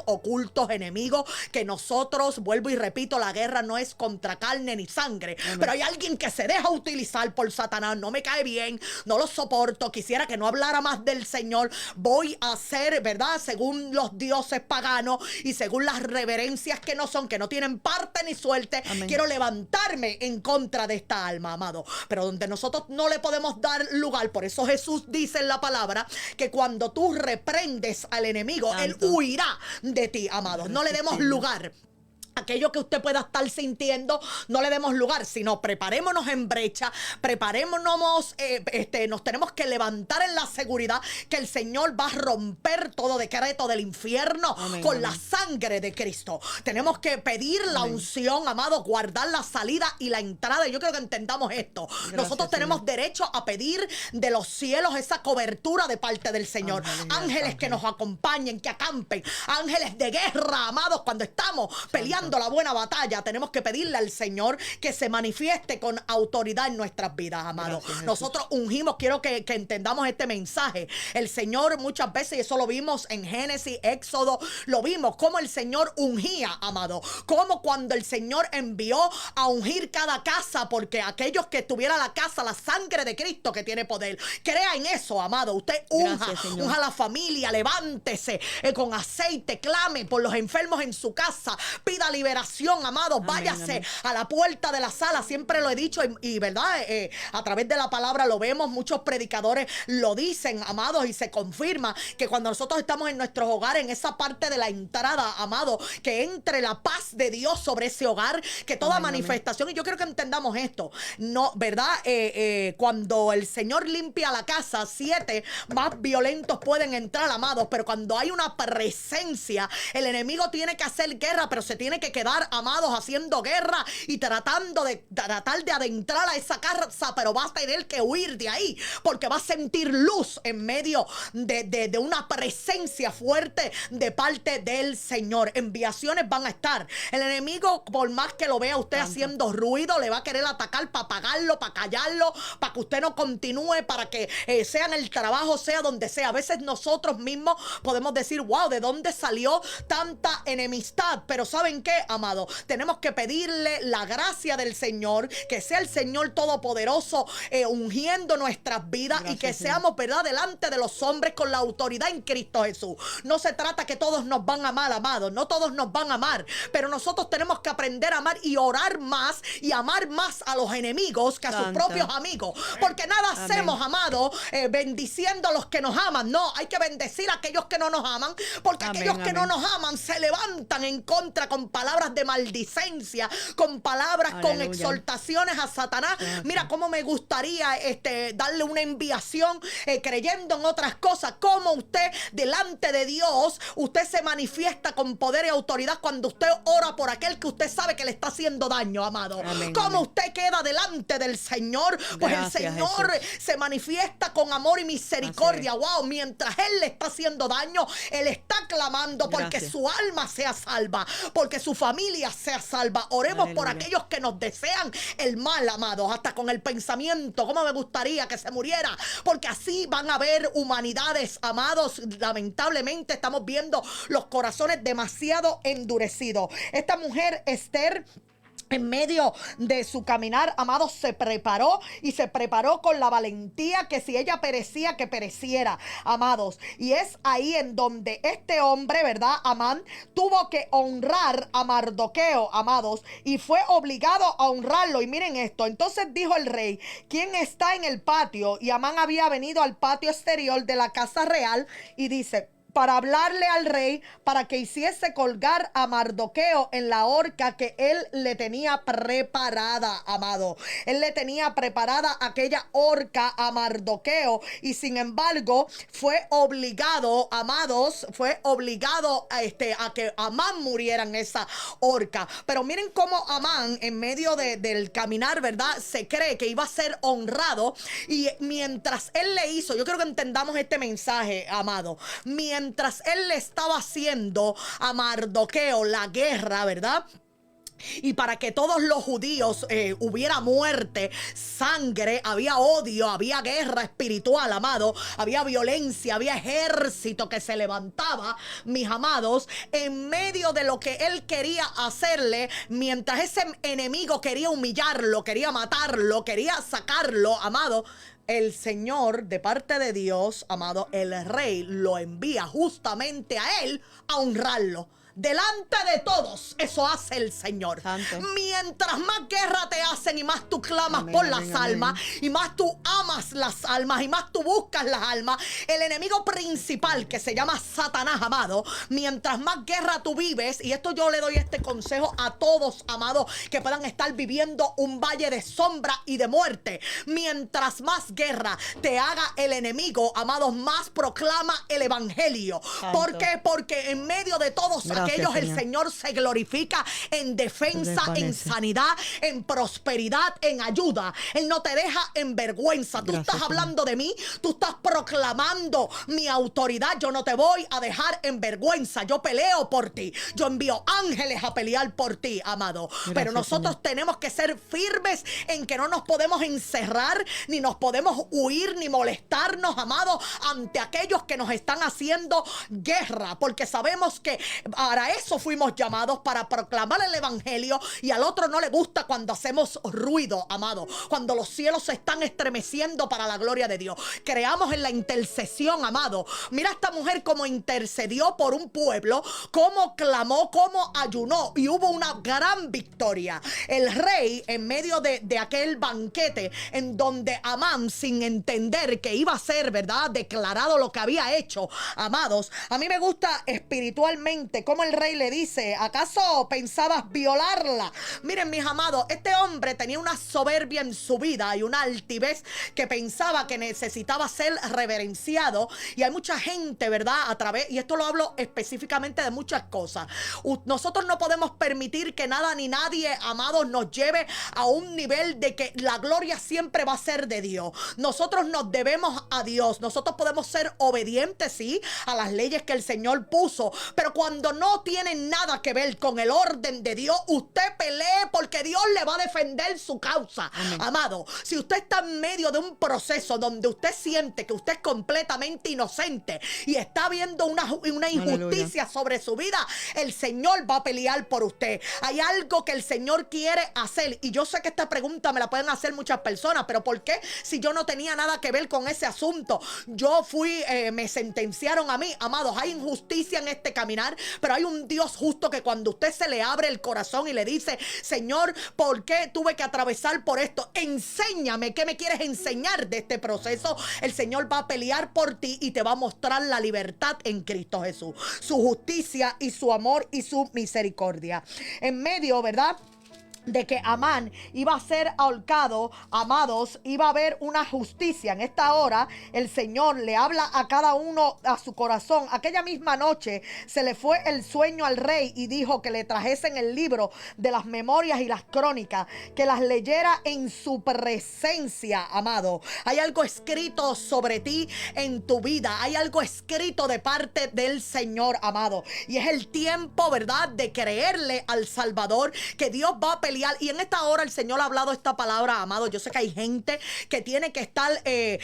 S4: ocultos enemigos que nosotros, vuelvo y repito, la guerra no es contra carne ni sangre. Pero hay alguien que se deja utilizar por Satanás. No me cae bien, no lo soporto, quisiera que no hablara más del Señor. Voy a hacer, ¿verdad?, según los dioses paganos y según las reverencias que no son, que no tienen parte ni suerte. Quiero levantarme en contra de esta alma, amado. Pero donde nosotros no le podemos dar lugar, por eso Jesús dice en la palabra que cuando tú reprendes al enemigo, él huirá de ti, amado. No le demos lugar. Aquello que usted pueda estar sintiendo, no le demos lugar, sino preparémonos en brecha, preparémonos, nos tenemos que levantar en la seguridad que el Señor va a romper todo decreto del infierno con la sangre de Cristo. Tenemos que pedir la unción, amado, guardar la salida y la entrada. Yo quiero que entendamos esto. Nosotros tenemos derecho a pedir de los cielos esa cobertura de parte del Señor. Ángeles que nos acompañen, que acampen, ángeles de guerra, amados, cuando estamos peleando la buena batalla, tenemos que pedirle al Señor que se manifieste con autoridad en nuestras vidas, amados. Nosotros ungimos, quiero que entendamos este mensaje. El Señor muchas veces, y eso lo vimos en Génesis, Éxodo, lo vimos, como el Señor ungía, amado. Como cuando el Señor envió a ungir cada casa, porque aquellos que tuviera la casa, la sangre de Cristo que tiene poder. Crea en eso, amado. Usted unja a la familia, levántese con aceite, clame por los enfermos en su casa, pida liberación, amado. Váyase a la puerta de la sala. Siempre lo he dicho y verdad, a través de la palabra lo vemos, muchos predicadores lo dicen, amados, y se confirma que cuando nosotros estamos en nuestros hogares, en esa parte de la entrada, amado, que entre la paz de Dios sobre ese hogar, que toda manifestación, y yo quiero que entendamos esto, no, verdad, cuando el Señor limpia la casa, 7 más violentos pueden entrar, amados, pero cuando hay una presencia, el enemigo tiene que hacer guerra, pero se tiene que quedar, amados, haciendo guerra y tratar de adentrar a esa casa, pero va a tener que huir de ahí, porque va a sentir luz en medio de una presencia fuerte de parte del Señor. Enviaciones van a estar. El enemigo, por más que lo vea usted haciendo ruido, le va a querer atacar para apagarlo, para callarlo, para que usted no continúe, para que sea en el trabajo, sea donde sea. A veces nosotros mismos podemos decir, wow, ¿de dónde salió tanta enemistad? Pero ¿saben qué, amado? Tenemos que pedirle la gracia del Señor, que sea el Señor Todopoderoso ungiendo nuestras vidas y que seamos, ¿verdad?, delante de los hombres con la autoridad en Cristo Jesús. No se trata que todos nos van a amar, amados, no todos nos van a amar, pero nosotros tenemos que aprender a amar y orar más y amar más a los enemigos que a sus propios amigos, porque nada hacemos, amado, bendiciendo a los que nos aman. No, hay que bendecir a aquellos que no nos aman, porque aquellos que no nos aman se levantan en contra con palabras palabras de maldicencia, con palabras, con
S5: Aleluya.
S4: exhortaciones a Satanás. Mira cómo me gustaría darle una enviación creyendo en otras cosas. Como usted delante de Dios, usted se manifiesta con poder y autoridad cuando usted ora por aquel que usted sabe que le está haciendo daño, amado.
S5: Amén,
S4: Como
S5: amén.
S4: usted queda delante del Señor, pues
S5: Gracias,
S4: el Señor se manifiesta con amor y misericordia. Wow, mientras Él le está haciendo daño, Él está clamando porque
S5: Gracias.
S4: su alma sea salva, porque su familia sea salva. Oremos por
S5: Aleluya.
S4: aquellos que nos desean el mal, amados, hasta con el pensamiento. Cómo me gustaría que se muriera, porque así van a haber humanidades, amados. Lamentablemente estamos viendo los corazones demasiado endurecidos. Esta mujer, Esther, en medio de su caminar, amados, se preparó y se preparó con la valentía que si ella perecía, que pereciera, amados. Y es ahí en donde este hombre, ¿verdad? Amán, tuvo que honrar a Mardoqueo, amados, y fue obligado a honrarlo. Y miren esto, entonces dijo el rey: ¿quién está en el patio? Y Amán había venido al patio exterior de la casa real y dice: para hablarle al rey para que hiciese colgar a Mardoqueo en la horca que él le tenía preparada, amado. Él le tenía preparada aquella horca a Mardoqueo y sin embargo fue obligado, amados, fue obligado a que Amán muriera en esa horca. Pero miren cómo Amán, en medio del caminar, ¿verdad?, se cree que iba a ser honrado, y mientras él le hizo, yo quiero que entendamos este mensaje, amado, mientras él le estaba haciendo a Mardoqueo la guerra, ¿verdad?, y para que todos los judíos hubiera muerte, sangre, había odio, había guerra espiritual, amado, había violencia, había ejército que se levantaba, mis amados, en medio de lo que él quería hacerle, mientras ese enemigo quería humillarlo, quería matarlo, quería sacarlo, amado, el Señor, de parte de Dios, amado, el rey lo envía justamente a él a honrarlo. Delante de todos, eso hace el Señor.
S5: Santo.
S4: Mientras más guerra te hacen y más tú clamas
S5: Amén,
S4: por
S5: amén,
S4: las almas,
S5: amén.
S4: y más tú amas las almas, y más tú buscas las almas, el enemigo principal que se llama Satanás, amado, mientras más guerra tú vives, y esto yo le doy este consejo a todos, amados, que puedan estar viviendo un valle de sombra y de muerte, mientras más guerra te haga el enemigo, amados, más proclama el evangelio.
S5: Santo.
S4: ¿Por qué? Porque en medio de todos
S5: Gracias,
S4: aquellos el
S5: Señor.
S4: Señor se glorifica en defensa, en
S5: Desvanece.
S4: sanidad, en prosperidad, en ayuda. Él no te deja en vergüenza. Tú
S5: Gracias,
S4: estás hablando de mí, tú estás proclamando mi autoridad. Yo no te voy a dejar en vergüenza. Yo peleo por ti. Yo envío ángeles a pelear por ti, amado. Pero nosotros
S5: Señor.
S4: tenemos que ser firmes en que no nos podemos encerrar, ni nos podemos huir, ni molestarnos, amado, ante aquellos que nos están haciendo guerra. Porque sabemos que para eso fuimos llamados, para proclamar el evangelio, y al otro no le gusta cuando hacemos ruido, amado, cuando los cielos se están estremeciendo para la gloria de Dios. Creamos en la intercesión, amado. Mira esta mujer cómo intercedió por un pueblo, cómo clamó, cómo ayunó, y hubo una gran victoria. El rey, en medio de aquel banquete en donde Amán, sin entender que iba a ser, ¿verdad?, declarado lo que había hecho, amados, a mí me gusta espiritualmente como el rey le dice: ¿acaso pensabas violarla? Miren, mis amados, este hombre tenía una soberbia en su vida y una altivez que pensaba que necesitaba ser reverenciado. Y hay mucha gente, ¿verdad?, y esto lo hablo específicamente de muchas cosas. Nosotros no podemos permitir que nada ni nadie, amados, nos lleve a un nivel de que la gloria siempre va a ser de Dios. Nosotros nos debemos a Dios. Nosotros podemos ser obedientes, sí, a las leyes que el Señor puso, pero cuando no tienen nada que ver con el orden de Dios, usted pelee, porque Dios le va a defender su causa.
S5: Amén.
S4: Amado, si usted está en medio de un proceso donde usted siente que usted es completamente inocente y está viendo una injusticia sobre su vida, el Señor va a pelear por usted. Hay algo que el Señor quiere hacer, y yo sé que esta pregunta me la pueden hacer muchas personas: pero ¿por qué, si yo no tenía nada que ver con ese asunto? Yo me sentenciaron a mí. Amados, hay injusticia en este caminar, pero hay hay un Dios justo que cuando usted se le abre el corazón y le dice, Señor, ¿por qué tuve que atravesar por esto? Enséñame, ¿qué me quieres enseñar de este proceso? El Señor va a pelear por ti y te va a mostrar la libertad en Cristo Jesús, su justicia y su amor y su misericordia. En medio, ¿verdad?, de que Amán iba a ser ahorcado, amados, iba a haber una justicia. En esta hora el Señor le habla a cada uno a su corazón. Aquella misma noche se le fue el sueño al rey y dijo que le trajesen el libro de las memorias y las crónicas, que las leyera en su presencia, amado. Hay algo escrito sobre ti en tu vida, hay algo escrito de parte del Señor, amado, y es el tiempo, ¿verdad?, de creerle al Salvador, que Dios va a pelear. Y en esta hora el Señor ha hablado esta palabra, amado. Yo sé que hay gente que tiene que estar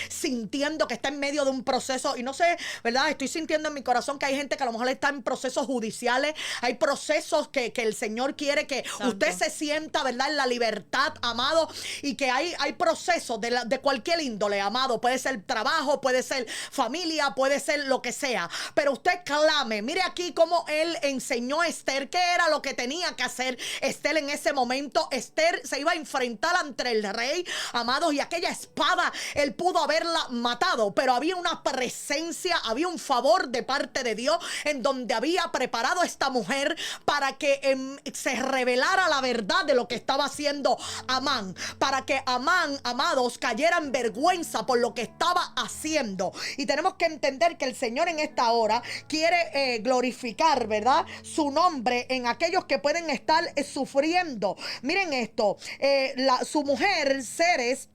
S4: sintiendo que está en medio de un proceso, y no sé, ¿verdad? Estoy sintiendo en mi corazón que hay gente que a lo mejor está en procesos judiciales. Hay procesos que el Señor quiere que usted se sienta, ¿verdad?, en la libertad, amado, y que hay procesos de cualquier índole, amado. Puede ser trabajo, puede ser familia, puede ser lo que sea, pero usted clame. Mire aquí cómo él enseñó a Esther qué era lo que tenía que hacer Esther en ese momento. Esther se iba a enfrentar ante el rey, amados, y aquella espada él pudo haberla matado, pero había una presencia, había un favor de parte de Dios en donde había preparado a esta mujer para que se revelara la verdad de lo que estaba haciendo Amán, para que Amán, amados, cayera en vergüenza por lo que estaba haciendo. Y tenemos que entender que el Señor en esta hora quiere glorificar, ¿verdad?, su nombre en aquellos que pueden estar sufriendo. Miren esto, su mujer, Ceres,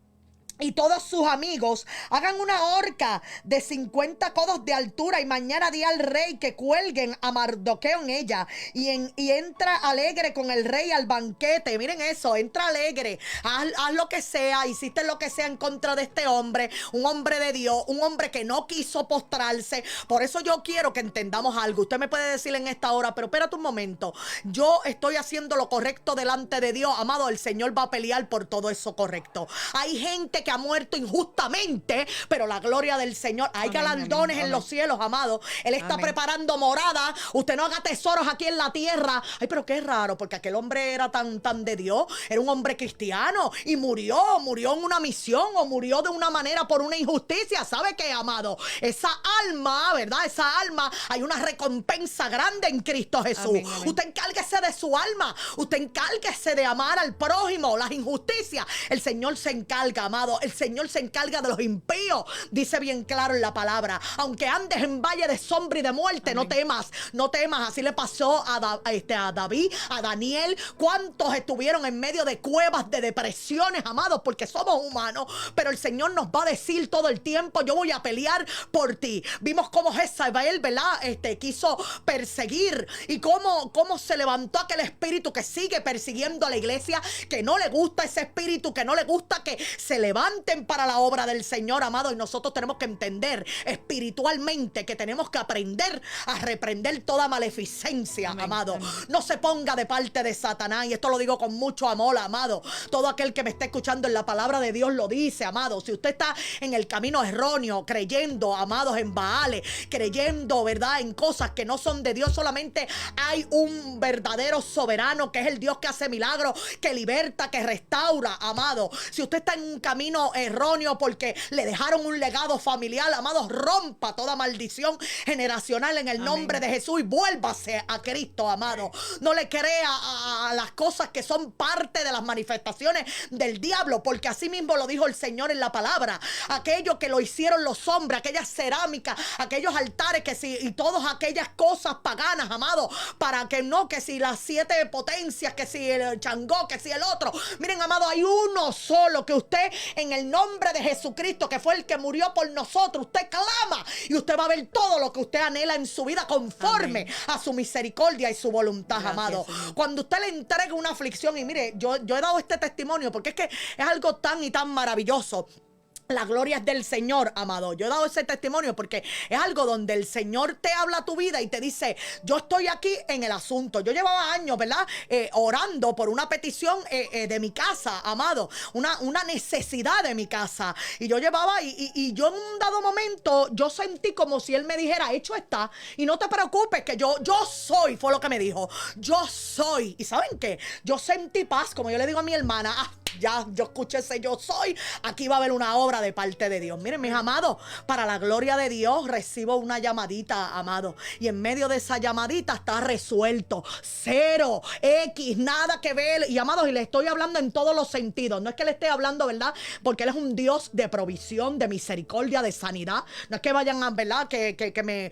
S4: y todos sus amigos hagan una horca de 50 codos de altura, y mañana di al rey que cuelguen a Mardoqueo en ella, y entra alegre con el rey al banquete. Miren eso, entra alegre, haz lo que sea, hiciste lo que sea en contra de este hombre, un hombre de Dios, un hombre que no quiso postrarse. Por eso yo quiero que entendamos algo. Usted me puede decir en esta hora, pero espérate un momento, yo estoy haciendo lo correcto delante de Dios. Amado, el Señor va a pelear por todo eso correcto. Hay gente que ha muerto injustamente, pero la gloria del Señor, hay galardones en los cielos, amado. Él está preparando morada. Usted no haga tesoros aquí en la tierra. Ay, pero qué raro, porque aquel hombre era tan de Dios, era un hombre cristiano y murió en una misión, o murió de una manera por una injusticia. ¿Sabe qué, amado? Esa alma, ¿verdad? Esa alma, hay una recompensa grande en Cristo Jesús. Amén, amén. Usted encárguese de su alma, usted encárguese de amar al prójimo. Las injusticias, el Señor se encarga, amado. El Señor se encarga de los impíos. Dice bien claro en la palabra, aunque andes en valle de sombra y de muerte, amén, no temas, no temas. Así le pasó a David, a Daniel. ¿Cuántos estuvieron en medio de cuevas, de depresiones, amados? Porque somos humanos, pero el Señor nos va a decir todo el tiempo, yo voy a pelear por ti. Vimos cómo Jezabel, ¿verdad?, quiso perseguir, y cómo se levantó aquel espíritu que sigue persiguiendo a la iglesia, que no le gusta ese espíritu, que no le gusta que se levanten para la obra del Señor, amado. Y nosotros tenemos que entender espiritualmente que tenemos que aprender a reprender toda maleficencia, amén, amado. Amén. No se ponga de parte de Satanás, y esto lo digo con mucho amor, amado. Todo aquel que me esté escuchando en la palabra de Dios lo dice, amado. Si usted está en el camino erróneo, creyendo, amados, en Baales, creyendo, ¿verdad?, en cosas que no son de Dios, solamente hay un verdadero soberano, que es el Dios que hace milagros, que liberta, que restaura, amado. Si usted está en un camino erróneo porque le dejaron un legado familiar, amados, rompa toda maldición generacional en el amén, nombre de Jesús, y vuélvase a Cristo, amado. No le crea a las cosas que son parte de las manifestaciones del diablo, porque así mismo lo dijo el Señor en la palabra. Aquello que lo hicieron los hombres, aquellas cerámicas, aquellos altares, que si, y todas aquellas cosas paganas, amado, para que no, que si las 7 potencias, que si el Changó, que si el otro. Miren, amado, hay uno solo, que usted, en el nombre de Jesucristo, que fue el que murió por nosotros, usted clama y usted va a ver todo lo que usted anhela en su vida conforme amén, a su misericordia y su voluntad. Gracias, amado. Señor. Cuando usted le entrega una aflicción, y mire, yo he dado este testimonio porque es que es algo tan y tan maravilloso. La gloria es del Señor, amado. Yo he dado ese testimonio porque es algo donde el Señor te habla a tu vida y te dice, yo estoy aquí en el asunto. Yo llevaba años, ¿verdad? Orando por una petición de mi casa, amado. Una necesidad de mi casa. Y yo llevaba, y yo en un dado momento, yo sentí como si Él me dijera, hecho está. Y no te preocupes, que yo soy, fue lo que me dijo. Yo soy. ¿Y saben qué? Yo sentí paz, como yo le digo a mi hermana, ya, yo escuché ese yo soy. Aquí va a haber una obra de parte de Dios. Miren, mis amados, para la gloria de Dios recibo una llamadita, amado. Y en medio de esa llamadita está resuelto. 0, X, nada que ver. Y amados, y le estoy hablando en todos los sentidos. No es que le esté hablando, ¿verdad? Porque Él es un Dios de provisión, de misericordia, de sanidad. No es que vayan a, ¿verdad? Que me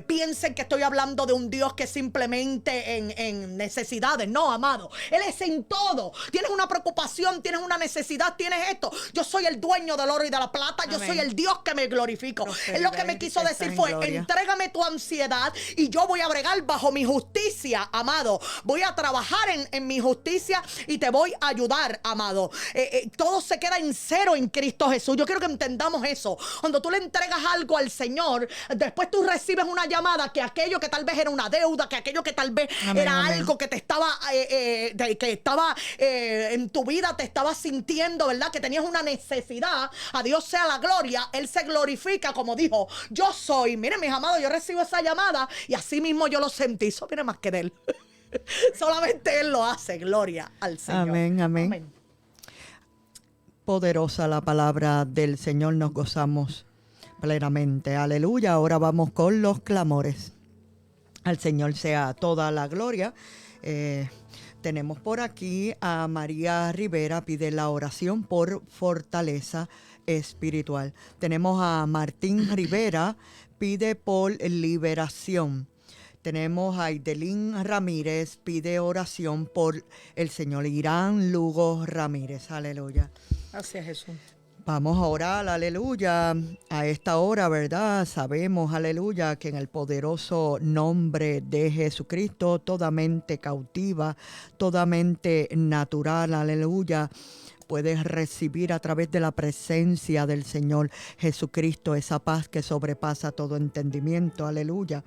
S4: piensen que estoy hablando de un Dios que simplemente en necesidades. No, amado. Él es en todo. Tienes una preocupación, tienes una necesidad, tienes esto. Yo soy el dueño del oro y de la plata. Yo soy el Dios que me glorifico. Él lo que me quiso decir fue, entrégame tu ansiedad y yo voy a bregar bajo mi justicia, amado. Voy a trabajar en mi justicia y te voy a ayudar, amado. Todo se queda en 0 en Cristo Jesús. Yo quiero que entendamos eso. Cuando tú le entregas algo al Señor, después tú recibes una llamada que aquello que tal vez era una deuda, que aquello que tal vez era algo que te estaba, en tu vida te estaba sintiendo, ¿verdad? Que tenías una necesidad. A Dios sea la gloria. Él se glorifica como dijo, yo soy. Miren, mis amados, yo recibo esa llamada y así mismo yo lo sentí. Eso viene más que de Él. Solamente Él lo hace. Gloria al Señor.
S5: Amén, amén. Poderosa la palabra del Señor, nos gozamos plenamente. Aleluya. Ahora vamos con los clamores. Al Señor sea toda la gloria. Tenemos por aquí a María Rivera, pide la oración por fortaleza espiritual. Tenemos a Martín Rivera, pide por liberación. Tenemos a Idelín Ramírez, pide oración por el señor Irán Lugo Ramírez. Aleluya.
S4: Gracias, Jesús.
S5: Vamos a orar, aleluya. A esta hora, ¿verdad? Sabemos, aleluya, que en el poderoso nombre de Jesucristo, toda mente cautiva, toda mente natural, aleluya, puedes recibir a través de la presencia del Señor Jesucristo esa paz que sobrepasa todo entendimiento, aleluya.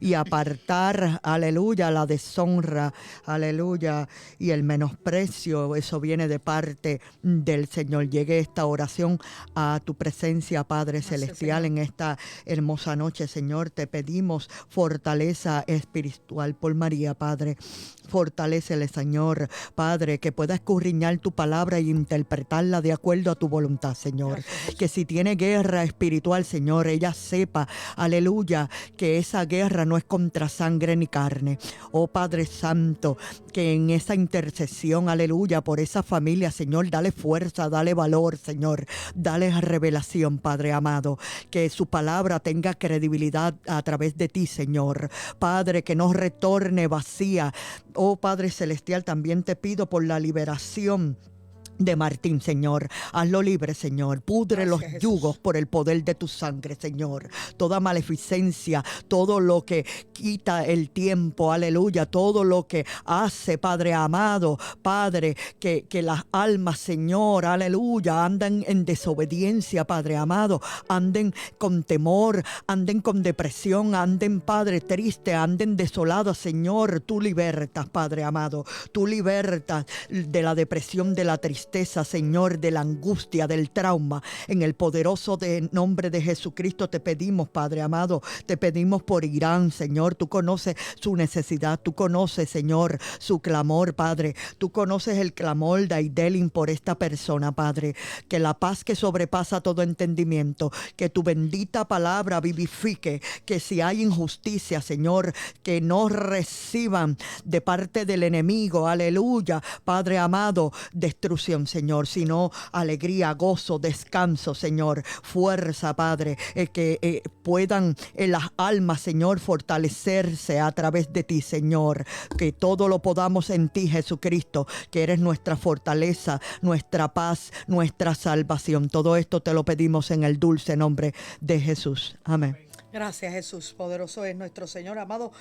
S5: Y apartar, aleluya, la deshonra, aleluya, y el menosprecio, eso viene de parte del Señor. Llegue esta oración a tu presencia, Padre Celestial, en esta hermosa noche, Señor. Te pedimos fortaleza espiritual por María, Padre. Fortalécele, Señor, Padre, que pueda escudriñar tu palabra y interpretarla de acuerdo a tu voluntad, Señor. Gracias. Que si tiene guerra espiritual, Señor, ella sepa, aleluya, que esa guerra no es contra sangre ni carne. Oh Padre Santo, que en esa intercesión, aleluya, por esa familia, Señor, dale fuerza, dale valor, Señor. Dale revelación, Padre amado. Que su palabra tenga credibilidad a través de ti, Señor. Padre, que no retorne vacía. Oh Padre Celestial, también te pido por la liberación de Martín, Señor. Hazlo libre, Señor. Pudre los yugos por el poder de tu sangre, Señor. Toda maleficencia, todo lo que quita el tiempo, aleluya, todo lo que hace, Padre amado, Padre, que las almas, Señor, aleluya, andan en desobediencia, Padre amado, anden con temor, anden con depresión, anden, Padre, triste, anden desolados, Señor. Tú libertas, Padre amado. Tú libertas de la depresión, de la tristeza, Señor, de la angustia, del trauma. En el poderoso nombre de Jesucristo te pedimos, Padre amado, te pedimos por Irán, Señor. Tú conoces su necesidad, tú conoces, Señor, su clamor, Padre. Tú conoces el clamor de Aidelin por esta persona, Padre. Que la paz que sobrepasa todo entendimiento, que tu bendita palabra vivifique, que si hay injusticia, Señor, que no reciban de parte del enemigo, aleluya, Padre amado, destrucción, Señor, sino alegría, gozo, descanso, Señor, fuerza, Padre, que puedan las almas, Señor, fortalecerse a través de ti, Señor, que todo lo podamos en ti, Jesucristo, que eres nuestra fortaleza, nuestra paz, nuestra salvación. Todo esto te lo pedimos en el dulce nombre de Jesús. Amén.
S4: Gracias, Jesús. Poderoso es nuestro Señor. Amado,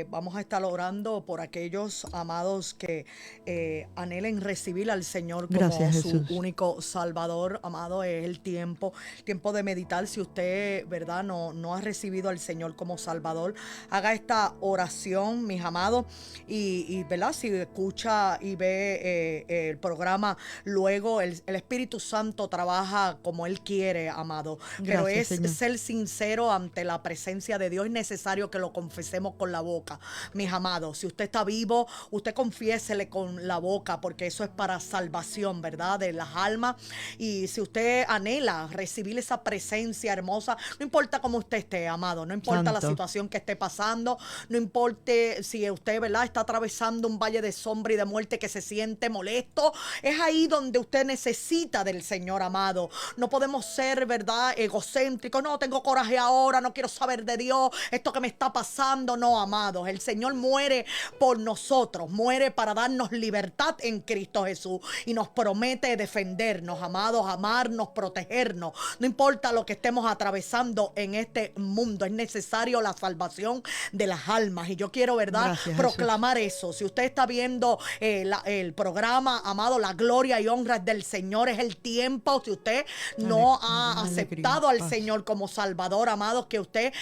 S4: vamos a estar orando por aquellos amados que anhelen recibir al Señor como
S5: Gracias,
S4: su
S5: Jesús.
S4: único Salvador. Amado, es el tiempo de meditar. Si usted, ¿verdad?, no ha recibido al Señor como Salvador, haga esta oración, mis amados, y ¿verdad?, si escucha y ve el programa, luego el Espíritu Santo trabaja como Él quiere, amado. Pero
S5: Gracias,
S4: es
S5: Señor.
S4: ser sincero ante la presencia de Dios. Es necesario que lo confesemos con la boca, mis amados. Si usted está vivo, usted confiésele con la boca, porque eso es para salvación, ¿verdad?, de las almas. Y si usted anhela recibir esa presencia hermosa, no importa cómo usted esté, amado, no importa la
S5: Santo.
S4: situación que esté pasando, no importe si usted, ¿verdad?, está atravesando un valle de sombra y de muerte, que se siente molesto, es ahí donde usted necesita del Señor, amado. No podemos ser, ¿verdad?, egocéntricos. No, tengo coraje ahora, no quiero saber de Dios, esto que me está pasando. No, amados, el Señor muere por nosotros, muere para darnos libertad en Cristo Jesús, y nos promete defendernos, amados, amarnos, protegernos. No importa lo que estemos atravesando en este mundo, es necesario la salvación de las almas. Y yo quiero, ¿verdad?,
S5: Gracias,
S4: proclamar eso. Si usted está viendo el programa, amado, la gloria y honra es del Señor, es el tiempo. Si usted no ha
S5: alegría,
S4: aceptado al
S5: paz.
S4: Señor como Salvador, amados, que usted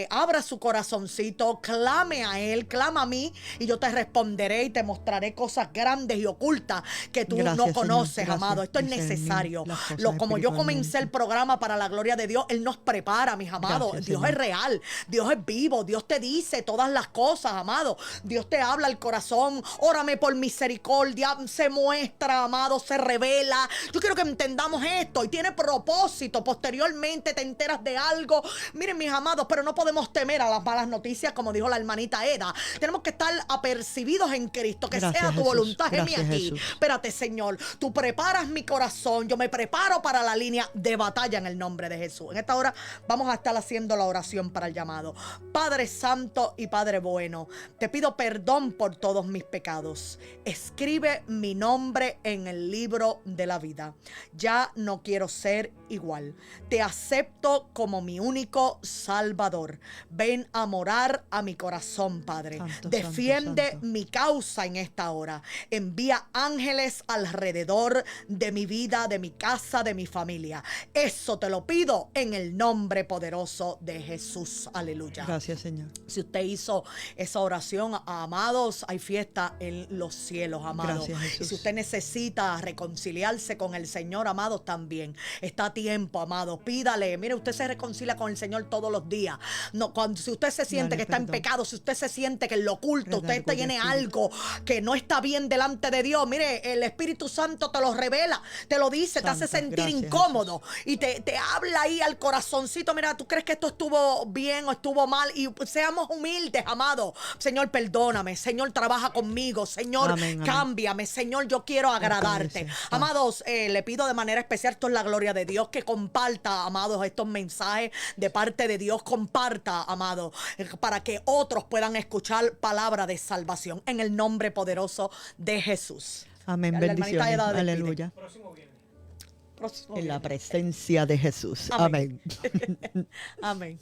S4: abra su corazoncito, clame a Él, clama a mí, y yo te responderé y te mostraré cosas grandes y ocultas que tú
S5: Gracias,
S4: no
S5: Señor,
S4: conoces,
S5: gracias.
S4: amado. Esto es
S5: Discernir
S4: necesario.
S5: las cosas
S4: Como yo comencé el
S5: espiritualmente.
S4: programa para la gloria de Dios, Él nos prepara, mis amados.
S5: Gracias,
S4: Dios
S5: Señor.
S4: es real, Dios es vivo, Dios te dice todas las cosas, amado. Dios te habla al corazón. Órame por misericordia, se muestra, amado, se revela. Yo quiero que entendamos esto, y tiene propósito. Posteriormente te enteras de algo. Miren, mis amados, pero no podemos temer a las malas noticias, como dijo la hermanita Eda. Tenemos que estar apercibidos en Cristo, que
S5: Gracias,
S4: sea tu
S5: Jesús.
S4: voluntad en mí
S5: Gracias,
S4: aquí.
S5: Jesús.
S4: Espérate, Señor, tú preparas mi corazón, yo me preparo para la línea de batalla en el nombre de Jesús. En esta hora vamos a estar haciendo la oración para el llamado. Padre Santo y Padre bueno, te pido perdón por todos mis pecados. Escribe mi nombre en el libro de la vida. Ya no quiero ser igual. Te acepto como mi único Salvador. Ven a morar a mi corazón, Padre.
S5: Santo,
S4: Defiende
S5: santo, santo.
S4: mi causa en esta hora. Envía ángeles alrededor de mi vida, de mi casa, de mi familia. Eso te lo pido en el nombre poderoso de Jesús. Aleluya.
S5: Gracias, Señor.
S4: Si usted hizo esa oración, amados, hay fiesta en los cielos, amados.
S5: Gracias, Jesús.
S4: Y si usted necesita reconciliarse con el Señor, amados, también está a tiempo, amados. Pídale. Mire, usted se reconcilia con el Señor todos los días. No, si usted se siente
S5: Dale
S4: que está en
S5: perdón.
S4: pecado, si usted se siente que en lo oculto usted
S5: Redarguye,
S4: tiene
S5: Espíritu.
S4: algo que no está bien delante de Dios, mire, el Espíritu Santo te lo revela, te lo dice, te hace
S5: Santo,
S4: sentir
S5: gracias,
S4: incómodo y te habla ahí al corazoncito. Mira, tú crees que esto estuvo bien o estuvo mal, y seamos humildes, amado. Señor, perdóname. Señor, trabaja conmigo. Señor,
S5: Amén, amén.
S4: cámbiame. Señor, yo quiero agradarte.
S5: Fortalece.
S4: Amados, le pido de manera especial, esto es la gloria de Dios, que comparta, amados, estos mensajes de parte de Dios. Comparta, amado, para que otros puedan escuchar palabra de salvación en el nombre poderoso de Jesús.
S5: Amén.
S4: La hermanita
S5: Bendiciones.
S4: Eda despide.
S5: Aleluya.
S4: Próximo
S5: En la
S4: viernes.
S5: presencia de Jesús.
S4: Amén.
S5: Amén.
S4: Amén.